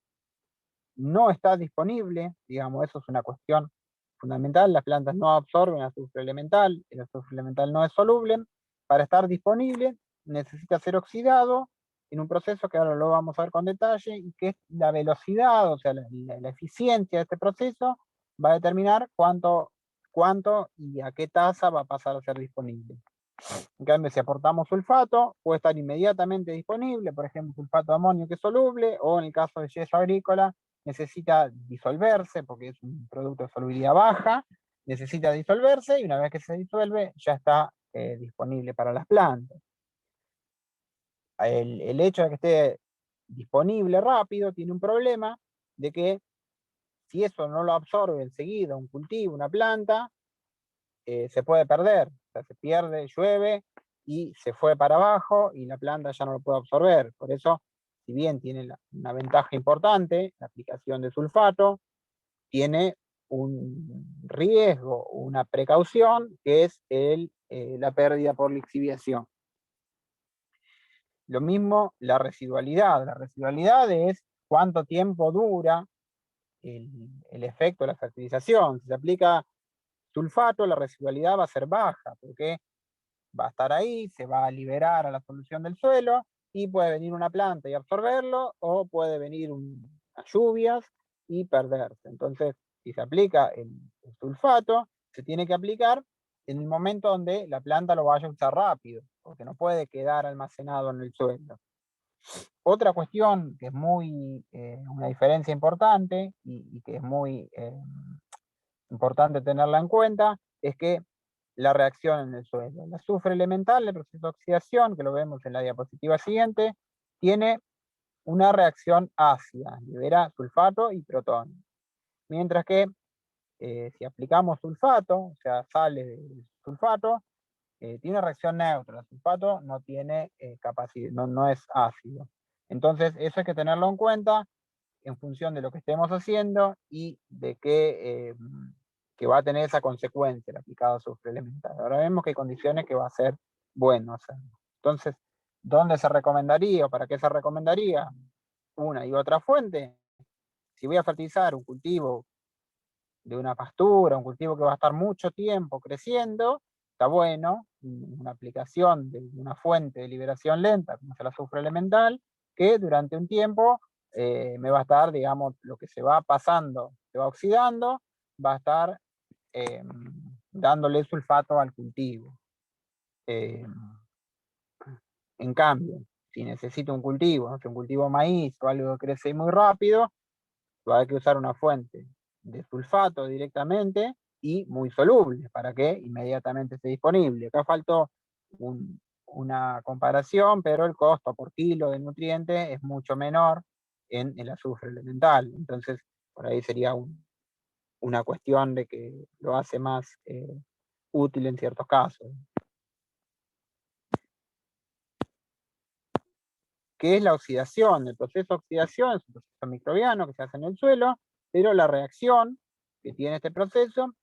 no está disponible, digamos, eso es una cuestión fundamental. Las plantas no absorben azufre elemental, el azufre elemental no es soluble. Para estar disponible necesita ser oxidado en un proceso que ahora lo vamos a ver con detalle, y que es la velocidad, o sea, la eficiencia de este proceso va a determinar cuánto y a qué tasa va a pasar a ser disponible. En cambio, si aportamos sulfato, puede estar inmediatamente disponible, por ejemplo, sulfato de amonio que es soluble, o en el caso del yeso agrícola, necesita disolverse, porque es un producto de solubilidad baja, necesita disolverse, y una vez que se disuelve, ya está disponible para las plantas. El hecho de que esté disponible rápido tiene un problema de que si eso no lo absorbe enseguida un cultivo, una planta, se puede perder, o sea, se pierde, llueve y se fue para abajo y la planta ya no lo puede absorber. Por eso, si bien tiene una ventaja importante, la aplicación de sulfato, tiene un riesgo, una precaución, que es la pérdida por lixiviación. Lo mismo la residualidad. La residualidad es cuánto tiempo dura el efecto de la fertilización. Si se aplica sulfato, la residualidad va a ser baja, porque va a estar ahí, se va a liberar a la solución del suelo, y puede venir una planta y absorberlo, o puede venir unas lluvias y perderse. Entonces, si se aplica el sulfato, se tiene que aplicar en el momento donde la planta lo vaya a usar rápido, porque no puede quedar almacenado en el suelo. Otra cuestión que es una diferencia importante y que es muy importante tenerla en cuenta, es que la reacción en el suelo. El azufre elemental, el proceso de oxidación, que lo vemos en la diapositiva siguiente, tiene una reacción ácida, libera sulfato y protonio. Mientras que si aplicamos sulfato, o sea, sale del sulfato, tiene una reacción neutra. El sulfato no tiene capacidad, no es ácido. Entonces, eso hay que tenerlo en cuenta en función de lo que estemos haciendo y de que va a tener esa consecuencia el aplicado azufre elemental. Ahora vemos que hay condiciones que va a ser bueno hacerlo. Entonces, ¿dónde se recomendaría o para qué se recomendaría una y otra fuente? Si voy a fertilizar un cultivo de una pastura, un cultivo que va a estar mucho tiempo creciendo, está bueno una aplicación de una fuente de liberación lenta, como es el azufre elemental, que durante un tiempo me va a estar, digamos, lo que se va pasando, se va oxidando, va a estar dándole sulfato al cultivo. En cambio, si necesito un cultivo, ¿no? Un cultivo maíz o algo que crece muy rápido, va a haber que usar una fuente de sulfato directamente, y muy soluble para que inmediatamente esté disponible. Acá faltó una comparación, pero el costo por kilo de nutriente es mucho menor en el azufre elemental. Entonces, por ahí sería una cuestión de que lo hace más útil en ciertos casos. ¿Qué es la oxidación? El proceso de oxidación es un proceso microbiano que se hace en el suelo, pero la reacción que tiene este proceso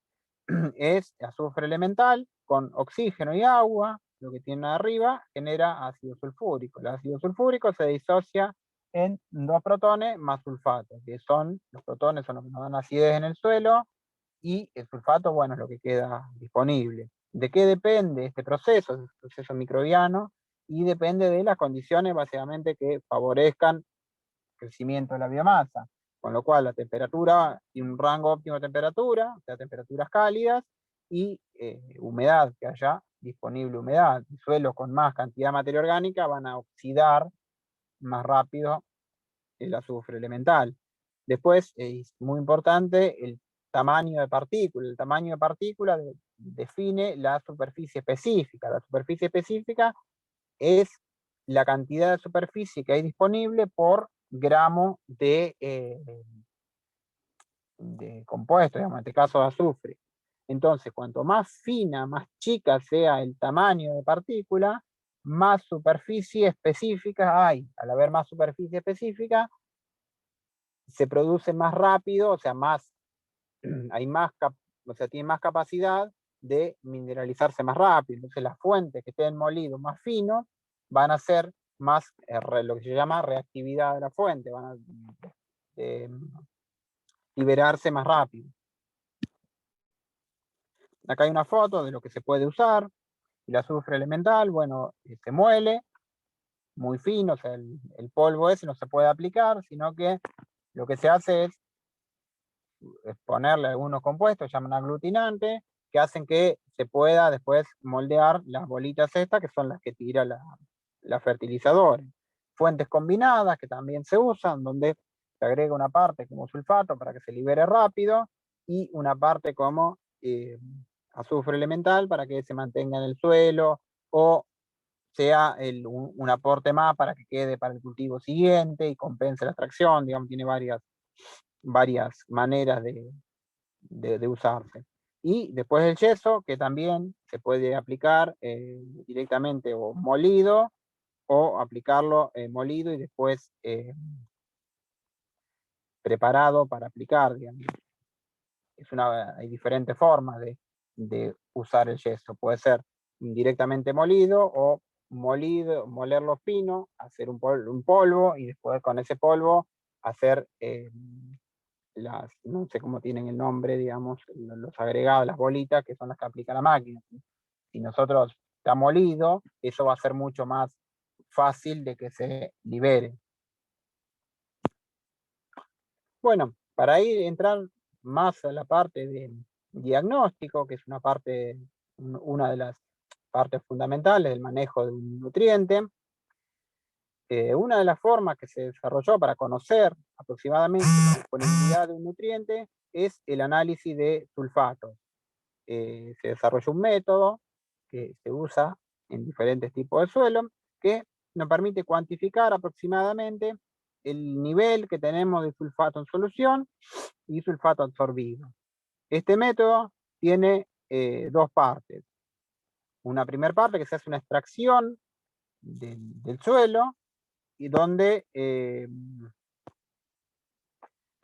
es azufre elemental con oxígeno y agua, lo que tiene arriba genera ácido sulfúrico. El ácido sulfúrico se disocia en 2 protones más sulfato, que son, los protones son los que nos dan acidez en el suelo, y el sulfato, bueno, es lo que queda disponible. ¿De qué depende este proceso? Es un proceso microbiano, y depende de las condiciones básicamente que favorezcan el crecimiento de la biomasa, con lo cual la temperatura tiene un rango óptimo de temperatura, o sea, temperaturas cálidas, y humedad, que haya disponible humedad. Suelos con más cantidad de materia orgánica van a oxidar más rápido el azufre elemental. Después, es muy importante el tamaño de partícula. El tamaño de partícula define la superficie específica. La superficie específica es la cantidad de superficie que hay disponible por gramo de compuesto, digamos, en este caso de azufre. Entonces, cuanto más fina, más chica sea el tamaño de partícula, más superficie específica hay. Al haber más superficie específica, se produce más rápido, o sea, hay más, o sea, tiene más capacidad de mineralizarse más rápido. Entonces las fuentes que estén molidos más finos van a ser más, lo que se llama reactividad de la fuente, van a liberarse más rápido. Acá hay una foto de lo que se puede usar. El azufre elemental, bueno, se muele muy fino, o sea, el polvo ese no se puede aplicar, sino que lo que se hace es ponerle algunos compuestos, llaman aglutinantes, que hacen que se pueda después moldear las bolitas estas, que son las que tira la fertilizadora. Fuentes combinadas, que también se usan, donde se agrega una parte como sulfato para que se libere rápido, y una parte como azufre elemental para que se mantenga en el suelo, o sea un aporte más para que quede para el cultivo siguiente y compense la extracción. Digamos, tiene varias maneras de usarse. Y después el yeso, que también se puede aplicar directamente o molido, o aplicarlo molido y después preparado para aplicar, digamos. Hay diferentes formas de usar el yeso. Puede ser directamente molido, o molerlo fino, hacer un polvo, y después con ese polvo hacer no sé cómo tienen el nombre, digamos, los agregados, las bolitas, que son las que aplica la máquina. Si nosotros está molido, eso va a ser mucho más fácil de que se libere. Bueno, para entrar más a la parte de diagnóstico, que es una de las partes fundamentales del manejo de un nutriente, una de las formas que se desarrolló para conocer aproximadamente la disponibilidad de un nutriente es el análisis de sulfatos. Se desarrolló un método que se usa en diferentes tipos de suelo, que nos permite cuantificar aproximadamente el nivel que tenemos de sulfato en solución y sulfato absorbido. Este método tiene 2 partes. Una primera parte que se hace una extracción del suelo, y donde se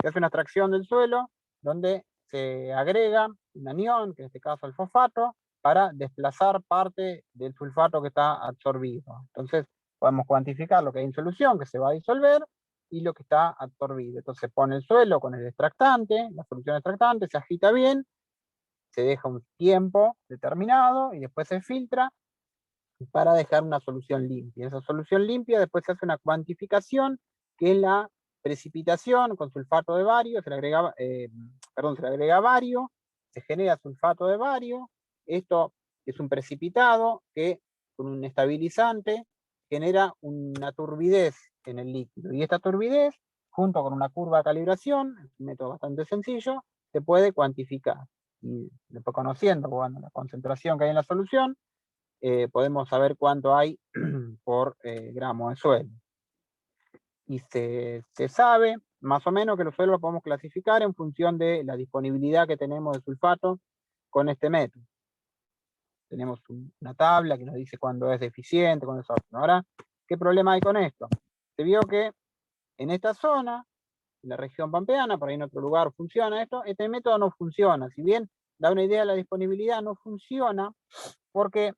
hace una extracción del suelo, donde se agrega un anión, que en este caso el fosfato, para desplazar parte del sulfato que está absorbido. Entonces podemos cuantificar lo que hay en solución, que se va a disolver, y lo que está absorbido. Entonces se pone el suelo con el extractante, la solución extractante, se agita bien, se deja un tiempo determinado, y después se filtra para dejar una solución limpia. Esa solución limpia después se hace una cuantificación, que es la precipitación con sulfato de bario, se le agrega bario, se genera sulfato de bario. Esto es un precipitado que con un estabilizante genera una turbidez en el líquido, y esta turbidez, junto con una curva de calibración, es un método bastante sencillo, se puede cuantificar. y después conociendo bueno, la concentración que hay en la solución, podemos saber cuánto hay por gramo de suelo. Y se sabe más o menos que los suelos los podemos clasificar en función de la disponibilidad que tenemos de sulfato con este método. Tenemos una tabla que nos dice cuándo es deficiente, cuándo es óptimo. Ahora, ¿qué problema hay con esto? Se vio que en esta zona, en la región pampeana, por ahí en otro lugar funciona esto, este método no funciona. Si bien da una idea de la disponibilidad, no funciona porque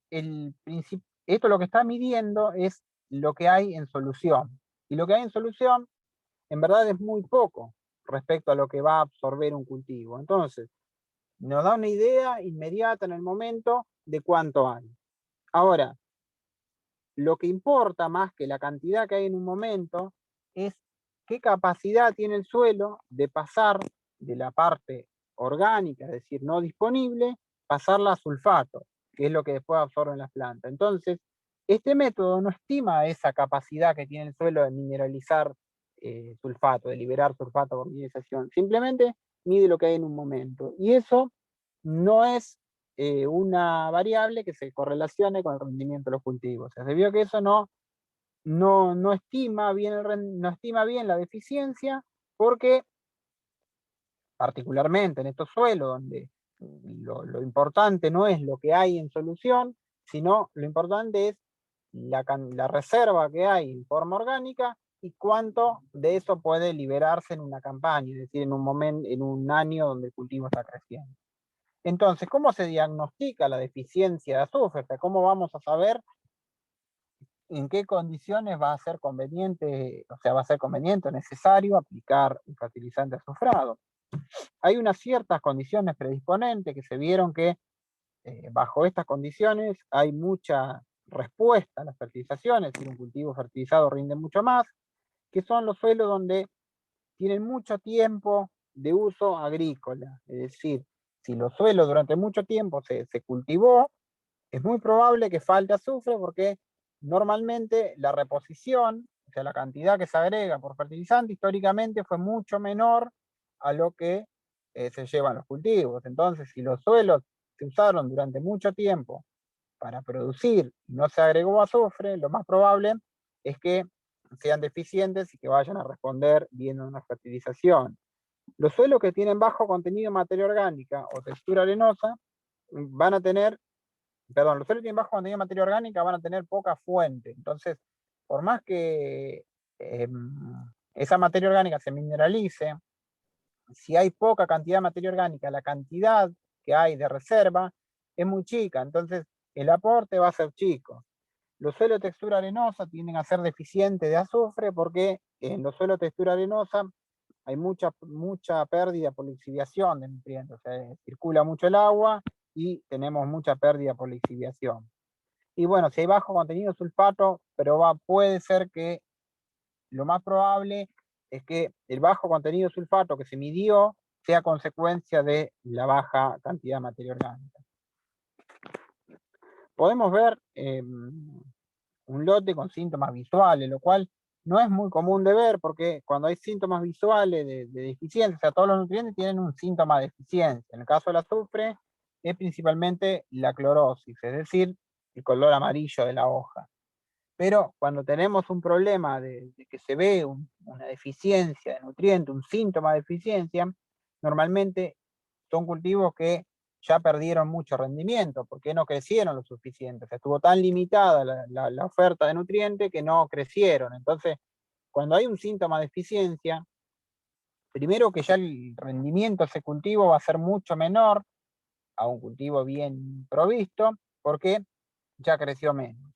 esto lo que está midiendo es lo que hay en solución. Y lo que hay en solución, en verdad, es muy poco respecto a lo que va a absorber un cultivo. Entonces, nos da una idea inmediata en el momento de cuánto hay. Ahora, lo que importa más que la cantidad que hay en un momento es qué capacidad tiene el suelo de pasar de la parte orgánica, es decir, no disponible, pasarla a sulfato, que es lo que después absorben las plantas. Entonces, este método no estima esa capacidad que tiene el suelo de mineralizar sulfato, de liberar sulfato por mineralización. Simplemente mide lo que hay en un momento. Y eso no es una variable que se correlacione con el rendimiento de los cultivos. O sea, se vio que eso no estima bien la deficiencia, porque particularmente en estos suelos donde lo importante no es lo que hay en solución, sino lo importante es la reserva que hay en forma orgánica y cuánto de eso puede liberarse en una campaña, es decir, en un año donde el cultivo está creciendo. Entonces, ¿cómo se diagnostica la deficiencia de azufre? O sea, ¿cómo vamos a saber en qué condiciones va a ser conveniente, o sea, va a ser conveniente o necesario aplicar un fertilizante azufrado? Hay unas ciertas condiciones predisponentes que se vieron que bajo estas condiciones hay mucha respuesta a las fertilizaciones, es decir, un cultivo fertilizado rinde mucho más, que son los suelos donde tienen mucho tiempo de uso agrícola, es decir, si los suelos durante mucho tiempo se cultivó, es muy probable que falte azufre porque normalmente la reposición, o sea, la cantidad que se agrega por fertilizante, históricamente fue mucho menor a lo que se llevan los cultivos. Entonces, si los suelos se usaron durante mucho tiempo para producir y no se agregó azufre, lo más probable es que sean deficientes y que vayan a responder bien a una fertilización. Los suelos que tienen bajo contenido de materia orgánica o textura arenosa van a tener, los suelos que tienen bajo contenido de materia orgánica van a tener poca fuente. Entonces, por más que esa materia orgánica se mineralice, si hay poca cantidad de materia orgánica, la cantidad que hay de reserva es muy chica, entonces el aporte va a ser chico. Los suelos de textura arenosa tienden a ser deficientes de azufre porque en los suelos de textura arenosa hay mucha pérdida por lixiviación de nutrientes, o sea, circula mucho el agua y tenemos mucha pérdida por lixiviación. Y bueno, si hay bajo contenido de sulfato, pero puede ser que lo más probable es que el bajo contenido de sulfato que se midió sea consecuencia de la baja cantidad de materia orgánica. Podemos ver un lote con síntomas visuales, lo cual no es muy común de ver porque cuando hay síntomas visuales de deficiencia, o sea, todos los nutrientes tienen un síntoma de deficiencia. En el caso del azufre es principalmente la clorosis, es decir, el color amarillo de la hoja. Pero cuando tenemos un problema de que se ve una deficiencia de nutriente, un síntoma de deficiencia, normalmente son cultivos que ya perdieron mucho rendimiento, porque no crecieron lo suficiente. O sea, estuvo tan limitada la oferta de nutrientes que no crecieron. Entonces, cuando hay un síntoma de deficiencia, primero que ya el rendimiento de ese cultivo va a ser mucho menor a un cultivo bien provisto, porque ya creció menos.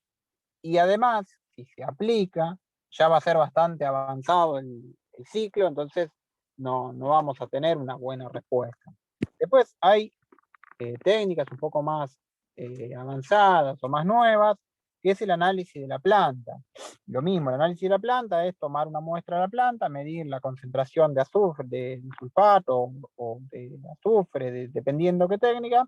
Y además, si se aplica, ya va a ser bastante avanzado el ciclo, entonces no vamos a tener una buena respuesta. Después hay técnicas un poco más avanzadas o más nuevas, que es el análisis de la planta. Lo mismo, el análisis de la planta es tomar una muestra de la planta, medir la concentración de azufre, de sulfato o de azufre, dependiendo qué técnica,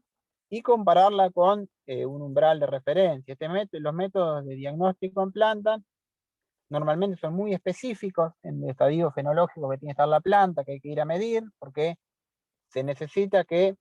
y compararla con un umbral de referencia. Los métodos de diagnóstico en planta normalmente son muy específicos en el estadio fenológico que tiene que estar la planta, que hay que ir a medir, porque se necesita que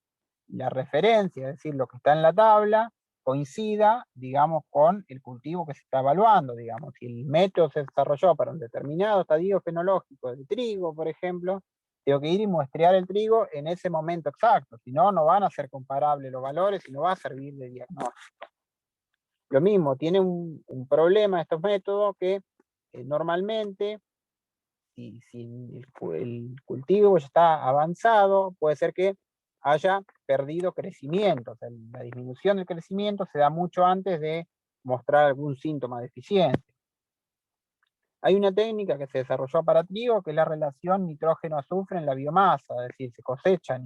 la referencia, es decir, lo que está en la tabla, coincida, digamos, con el cultivo que se está evaluando, digamos. Si el método se desarrolló para un determinado estadio fenológico del trigo, por ejemplo, tengo que ir y muestrear el trigo en ese momento exacto, si no, no van a ser comparables los valores y no va a servir de diagnóstico. Lo mismo, tiene un problema estos métodos que normalmente, si el cultivo ya está avanzado, puede ser que haya perdido crecimiento. O sea, la disminución del crecimiento se da mucho antes de mostrar algún síntoma de eficiencia. Hay una técnica que se desarrolló para trigo, que es la relación nitrógeno-azufre en la biomasa, es decir, se cosecha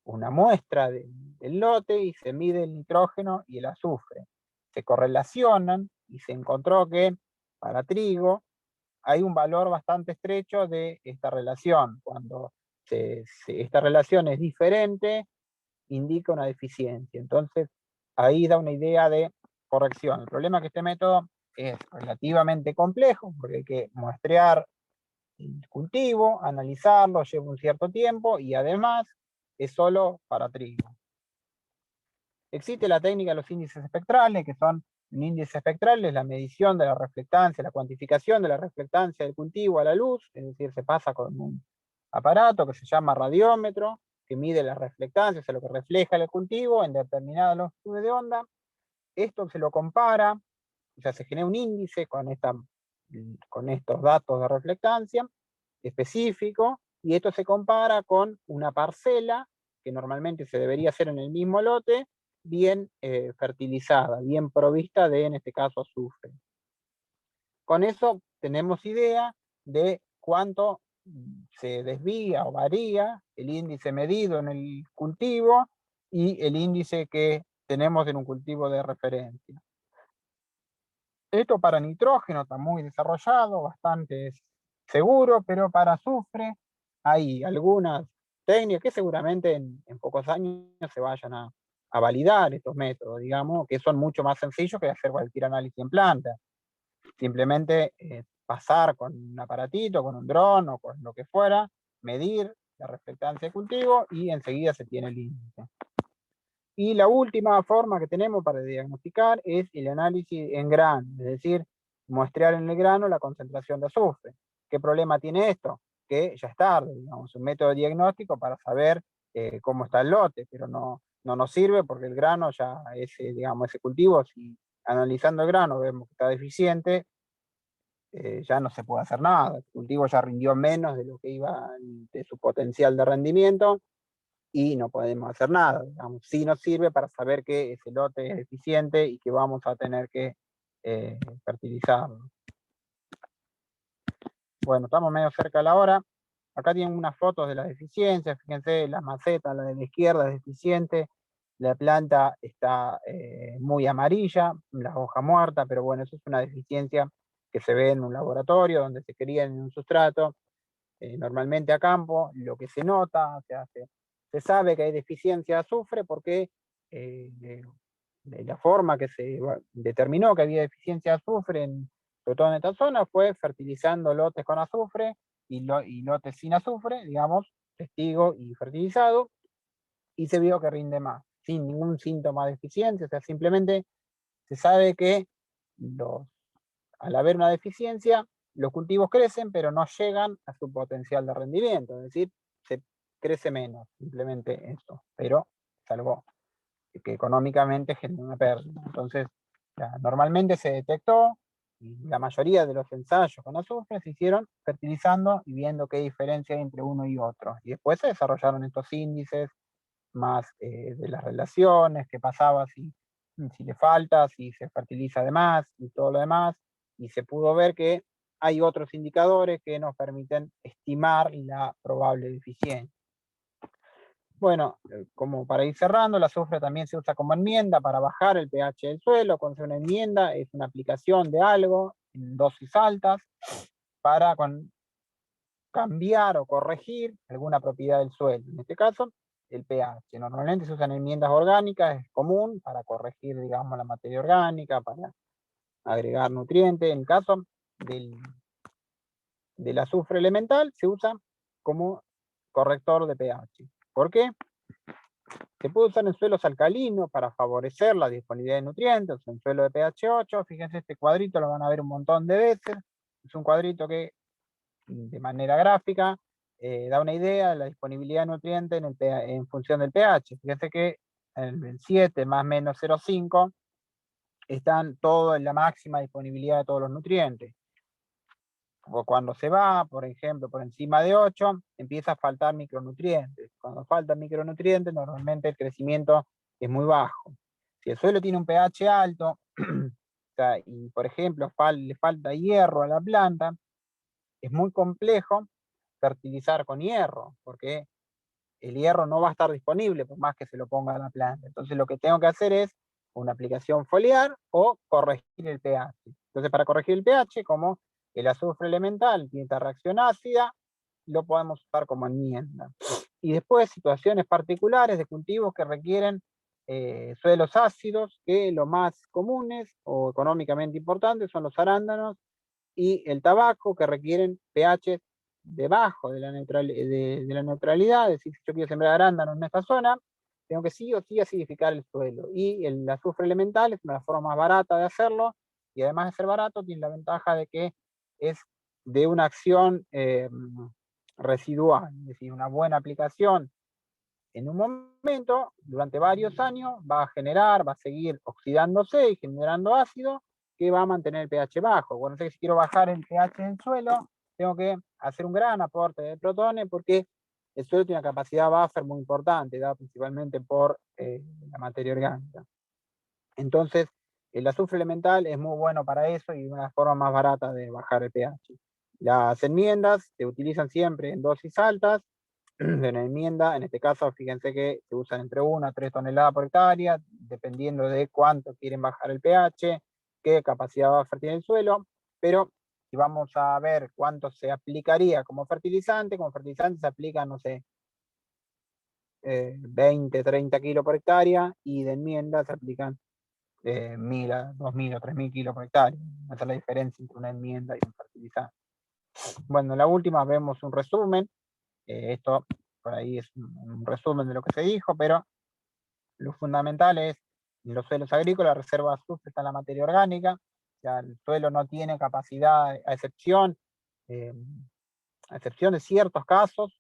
una muestra del lote y se mide el nitrógeno y el azufre. Se correlacionan y se encontró que para trigo hay un valor bastante estrecho de esta relación. Cuando esta relación es diferente, indica una deficiencia. Entonces, ahí da una idea de corrección. El problema es que este método es relativamente complejo, porque hay que muestrear el cultivo, analizarlo, lleva un cierto tiempo, y además es solo para trigo. Existe la técnica de los índices espectrales, que son un índice espectral, es la medición de la reflectancia, la cuantificación de la reflectancia del cultivo a la luz, es decir, se pasa con un aparato que se llama radiómetro, que mide la reflectancia, o sea, lo que refleja el cultivo en determinada longitud de onda. Esto se lo compara, o sea, se genera un índice con estos datos de reflectancia específico, y esto se compara con una parcela que normalmente se debería hacer en el mismo lote, bien fertilizada, bien provista de, en este caso, azufre. Con eso tenemos idea de cuánto se desvía o varía el índice medido en el cultivo y el índice que tenemos en un cultivo de referencia. Esto para nitrógeno está muy desarrollado, bastante seguro, pero para azufre hay algunas técnicas que seguramente en pocos años se vayan a validar estos métodos, digamos, que son mucho más sencillos que hacer cualquier análisis en planta. Simplemente pasar con un aparatito, con un dron o con lo que fuera, medir la reflectancia de cultivo y enseguida se tiene el índice. Y la última forma que tenemos para diagnosticar es el análisis en grano, es decir, muestrear en el grano la concentración de azufre. ¿Qué problema tiene esto? Que ya es tarde, digamos, un método de diagnóstico para saber cómo está el lote, pero no nos sirve porque el grano ya, digamos, ese cultivo, si analizando el grano vemos que está deficiente, ya no se puede hacer nada. El cultivo ya rindió menos de lo que iba de su potencial de rendimiento y no podemos hacer nada. Digamos, sí nos sirve para saber que ese lote es eficiente y que vamos a tener que fertilizarlo. Bueno, estamos medio cerca de la hora. Acá tienen unas fotos de las deficiencias. Fíjense, las macetas, la de la izquierda es deficiente. La planta está muy amarilla, la hoja muerta, pero bueno, eso es una deficiencia que se ve en un laboratorio donde se cría en un sustrato, normalmente a campo. Lo que se nota, se sabe que hay deficiencia de azufre porque de la forma que se determinó que había deficiencia de azufre, sobre todo en esta zona, fue fertilizando lotes con azufre y lotes sin azufre, digamos, testigo y fertilizado, y se vio que rinde más, sin ningún síntoma de deficiencia. O sea, simplemente se sabe que al haber una deficiencia, los cultivos crecen, pero no llegan a su potencial de rendimiento, es decir, se crece menos, simplemente eso, pero salvo que económicamente genera una pérdida. Entonces, normalmente se detectó, y la mayoría de los ensayos con azufre se hicieron fertilizando y viendo qué diferencia hay entre uno y otro. Y después se desarrollaron estos índices más de las relaciones, qué pasaba si le falta, si se fertiliza de más y todo lo demás, y se pudo ver que hay otros indicadores que nos permiten estimar la probable deficiencia. Bueno, como para ir cerrando, el azufre también se usa como enmienda para bajar el pH del suelo. Cuando se una enmienda es una aplicación de algo en dosis altas para cambiar o corregir alguna propiedad del suelo. En este caso, el pH. Normalmente se usan enmiendas orgánicas, es común para corregir, digamos, la materia orgánica, para agregar nutrientes. En el caso del azufre elemental, se usa como corrector de pH. ¿Por qué? Se puede usar en suelos alcalinos para favorecer la disponibilidad de nutrientes, en suelo de pH 8, fíjense este cuadrito, lo van a ver un montón de veces, es un cuadrito que de manera gráfica da una idea de la disponibilidad de nutrientes en función del pH. Fíjense que en el 7 más menos 0,5 están todo en la máxima disponibilidad de todos los nutrientes. O cuando se va, por ejemplo, por encima de 8, empieza a faltar micronutrientes. Cuando faltan micronutrientes, normalmente el crecimiento es muy bajo. Si el suelo tiene un pH alto, o sea, y por ejemplo le falta hierro a la planta, es muy complejo fertilizar con hierro, porque el hierro no va a estar disponible por más que se lo ponga a la planta. Entonces lo que tengo que hacer es una aplicación foliar o corregir el pH. Entonces para corregir el pH, como el azufre elemental tiene esta reacción ácida, lo podemos usar como enmienda. Y después situaciones particulares de cultivos que requieren suelos ácidos, que los más comunes o económicamente importantes son los arándanos y el tabaco, que requieren pH debajo de la neutralidad, es decir, si yo quiero sembrar arándanos en esta zona, tengo que sí o sí acidificar el suelo. Y el azufre elemental es una forma más barata de hacerlo, y además de ser barato, tiene la ventaja de que es de una acción residual, es decir, una buena aplicación en un momento, durante varios años, va a seguir oxidándose y generando ácido, que va a mantener el pH bajo. Bueno, si quiero bajar el pH del suelo, tengo que hacer un gran aporte de protones, porque el suelo tiene una capacidad buffer muy importante, dada principalmente por la materia orgánica. Entonces, el azufre elemental es muy bueno para eso y una forma más barata de bajar el pH. Las enmiendas se utilizan siempre en dosis altas. De una enmienda, en este caso, fíjense que se usan entre 1 a 3 toneladas por hectárea, dependiendo de cuánto quieren bajar el pH, qué capacidad buffer tiene el suelo, pero si vamos a ver cuánto se aplicaría como fertilizante se aplica, no sé, 20, 30 kilos por hectárea, y de enmienda se aplican 1000 a 2000 o 3000 kilos por hectárea. Esa es la diferencia entre una enmienda y un fertilizante. Bueno, en la última vemos un resumen. Esto por ahí es un resumen de lo que se dijo, pero lo fundamental es, en los suelos agrícolas, la reserva de azufre está en la materia orgánica, o sea, el suelo no tiene capacidad, a excepción de ciertos casos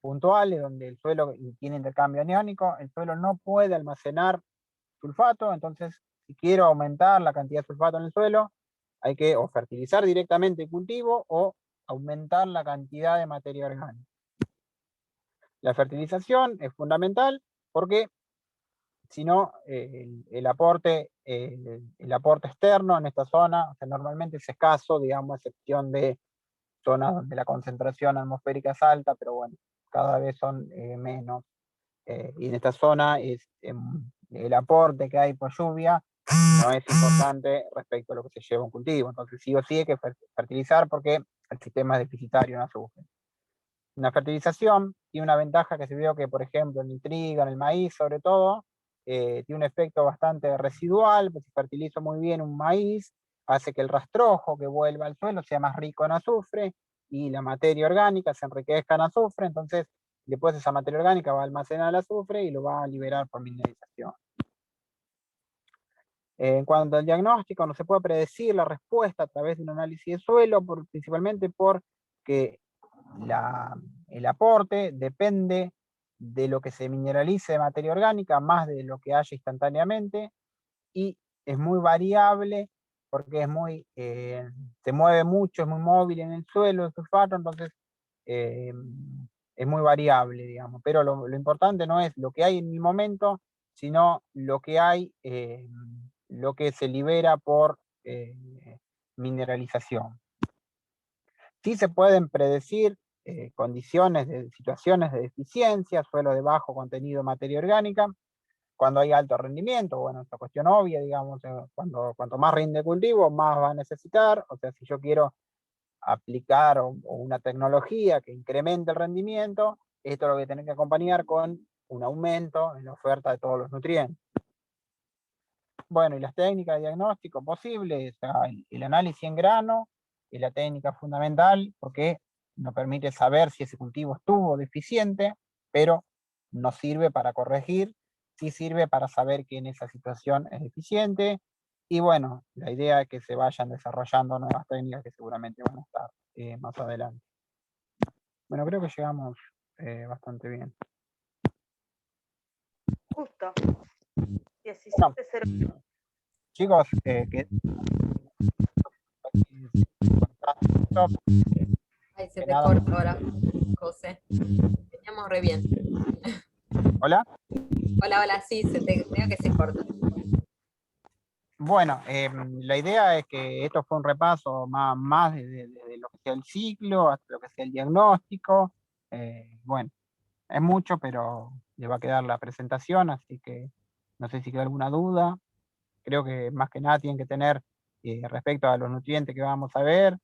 puntuales, donde el suelo tiene intercambio aniónico, el suelo no puede almacenar sulfato. Entonces, si quiero aumentar la cantidad de sulfato en el suelo, hay que o fertilizar directamente el cultivo o aumentar la cantidad de materia orgánica. La fertilización es fundamental porque si no, el aporte externo en esta zona, o sea, normalmente es escaso, digamos, a excepción de zonas donde la concentración atmosférica es alta, pero bueno, cada vez son menos. Y en esta zona el aporte que hay por lluvia no es importante respecto a lo que se lleva un cultivo. Entonces sí o sí hay que fertilizar porque el sistema es deficitario en azufre. Una fertilización tiene una ventaja que se vio que, por ejemplo, en el trigo, en el maíz sobre todo, tiene un efecto bastante residual, pues si fertilizo muy bien un maíz, hace que el rastrojo que vuelva al suelo sea más rico en azufre y la materia orgánica se enriquezca en azufre. Entonces después esa materia orgánica va a almacenar el azufre y lo va a liberar por mineralización. En cuanto al diagnóstico, no se puede predecir la respuesta a través de un análisis de suelo, principalmente porque el aporte depende de lo que se mineralice de materia orgánica, más de lo que haya instantáneamente, y es muy variable porque se mueve mucho, es muy móvil en el suelo, el sulfato. Entonces es muy variable, digamos. Pero lo importante no es lo que hay en el momento, sino lo que hay, lo que se libera por mineralización. Sí se pueden predecir situaciones de deficiencia, suelo de bajo contenido de materia orgánica, cuando hay alto rendimiento. Bueno, esta cuestión obvia, digamos, cuanto más rinde el cultivo, más va a necesitar. O sea, si yo quiero aplicar una tecnología que incremente el rendimiento, esto lo voy a tener que acompañar con un aumento en la oferta de todos los nutrientes. Bueno, y las técnicas de diagnóstico posibles, el análisis en grano es la técnica fundamental, porque nos permite saber si ese cultivo estuvo deficiente, pero no sirve para corregir, sí sirve para saber que en esa situación es deficiente. Y bueno, la idea es que se vayan desarrollando nuevas técnicas que seguramente van a estar más adelante. Bueno, creo que llegamos bastante bien. Justo. 17:00. Chicos, Ay, se que te nada. corta ahora, José. Teníamos re bien. Hola. Hola, hola, sí, veo que se corta. Bueno, la idea es que esto fue un repaso más de lo que sea el ciclo, hasta lo que sea el diagnóstico. Bueno, es mucho, pero le va a quedar la presentación, así que no sé si queda alguna duda. Creo que más que nada tienen que tener respecto a los nutrientes que vamos a ver,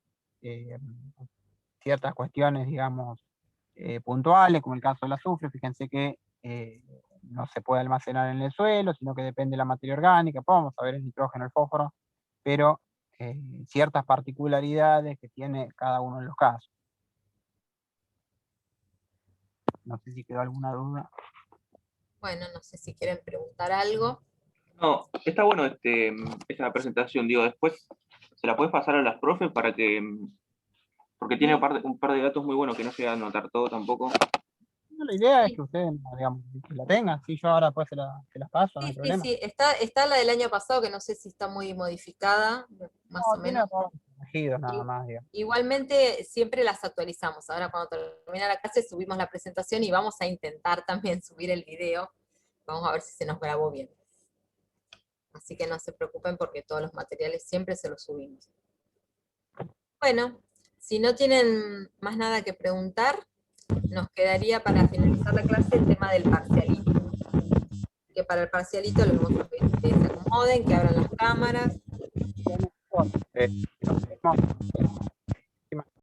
ciertas cuestiones, digamos, puntuales, como el caso del azufre. Fíjense que no se puede almacenar en el suelo, sino que depende de la materia orgánica. Podemos saber el nitrógeno, el fósforo, pero ciertas particularidades que tiene cada uno de los casos. No sé si quedó alguna duda. Bueno, no sé si quieren preguntar algo. No, está bueno esa presentación, digo, después se la puedes pasar a las profes para que, porque tiene un par de datos muy buenos que no se va a anotar todo tampoco. La idea es que ustedes, digamos, que la tengan. Si yo ahora después se las paso, no hay Sí, problema. sí, está la del año pasado, que no sé si está muy modificada, más o Tiene menos. errores corregidos nada más, digamos. Igualmente, siempre las actualizamos. Ahora cuando termina la clase subimos la presentación y vamos a intentar también subir el video. Vamos a ver si se nos grabó bien. Así que no se preocupen porque todos los materiales siempre se los subimos. Bueno, si no tienen más nada que preguntar, nos quedaría para finalizar la clase el tema del parcialito. Que para el parcialito les vamos a pedir que se acomoden, que abran las cámaras. Nos vemos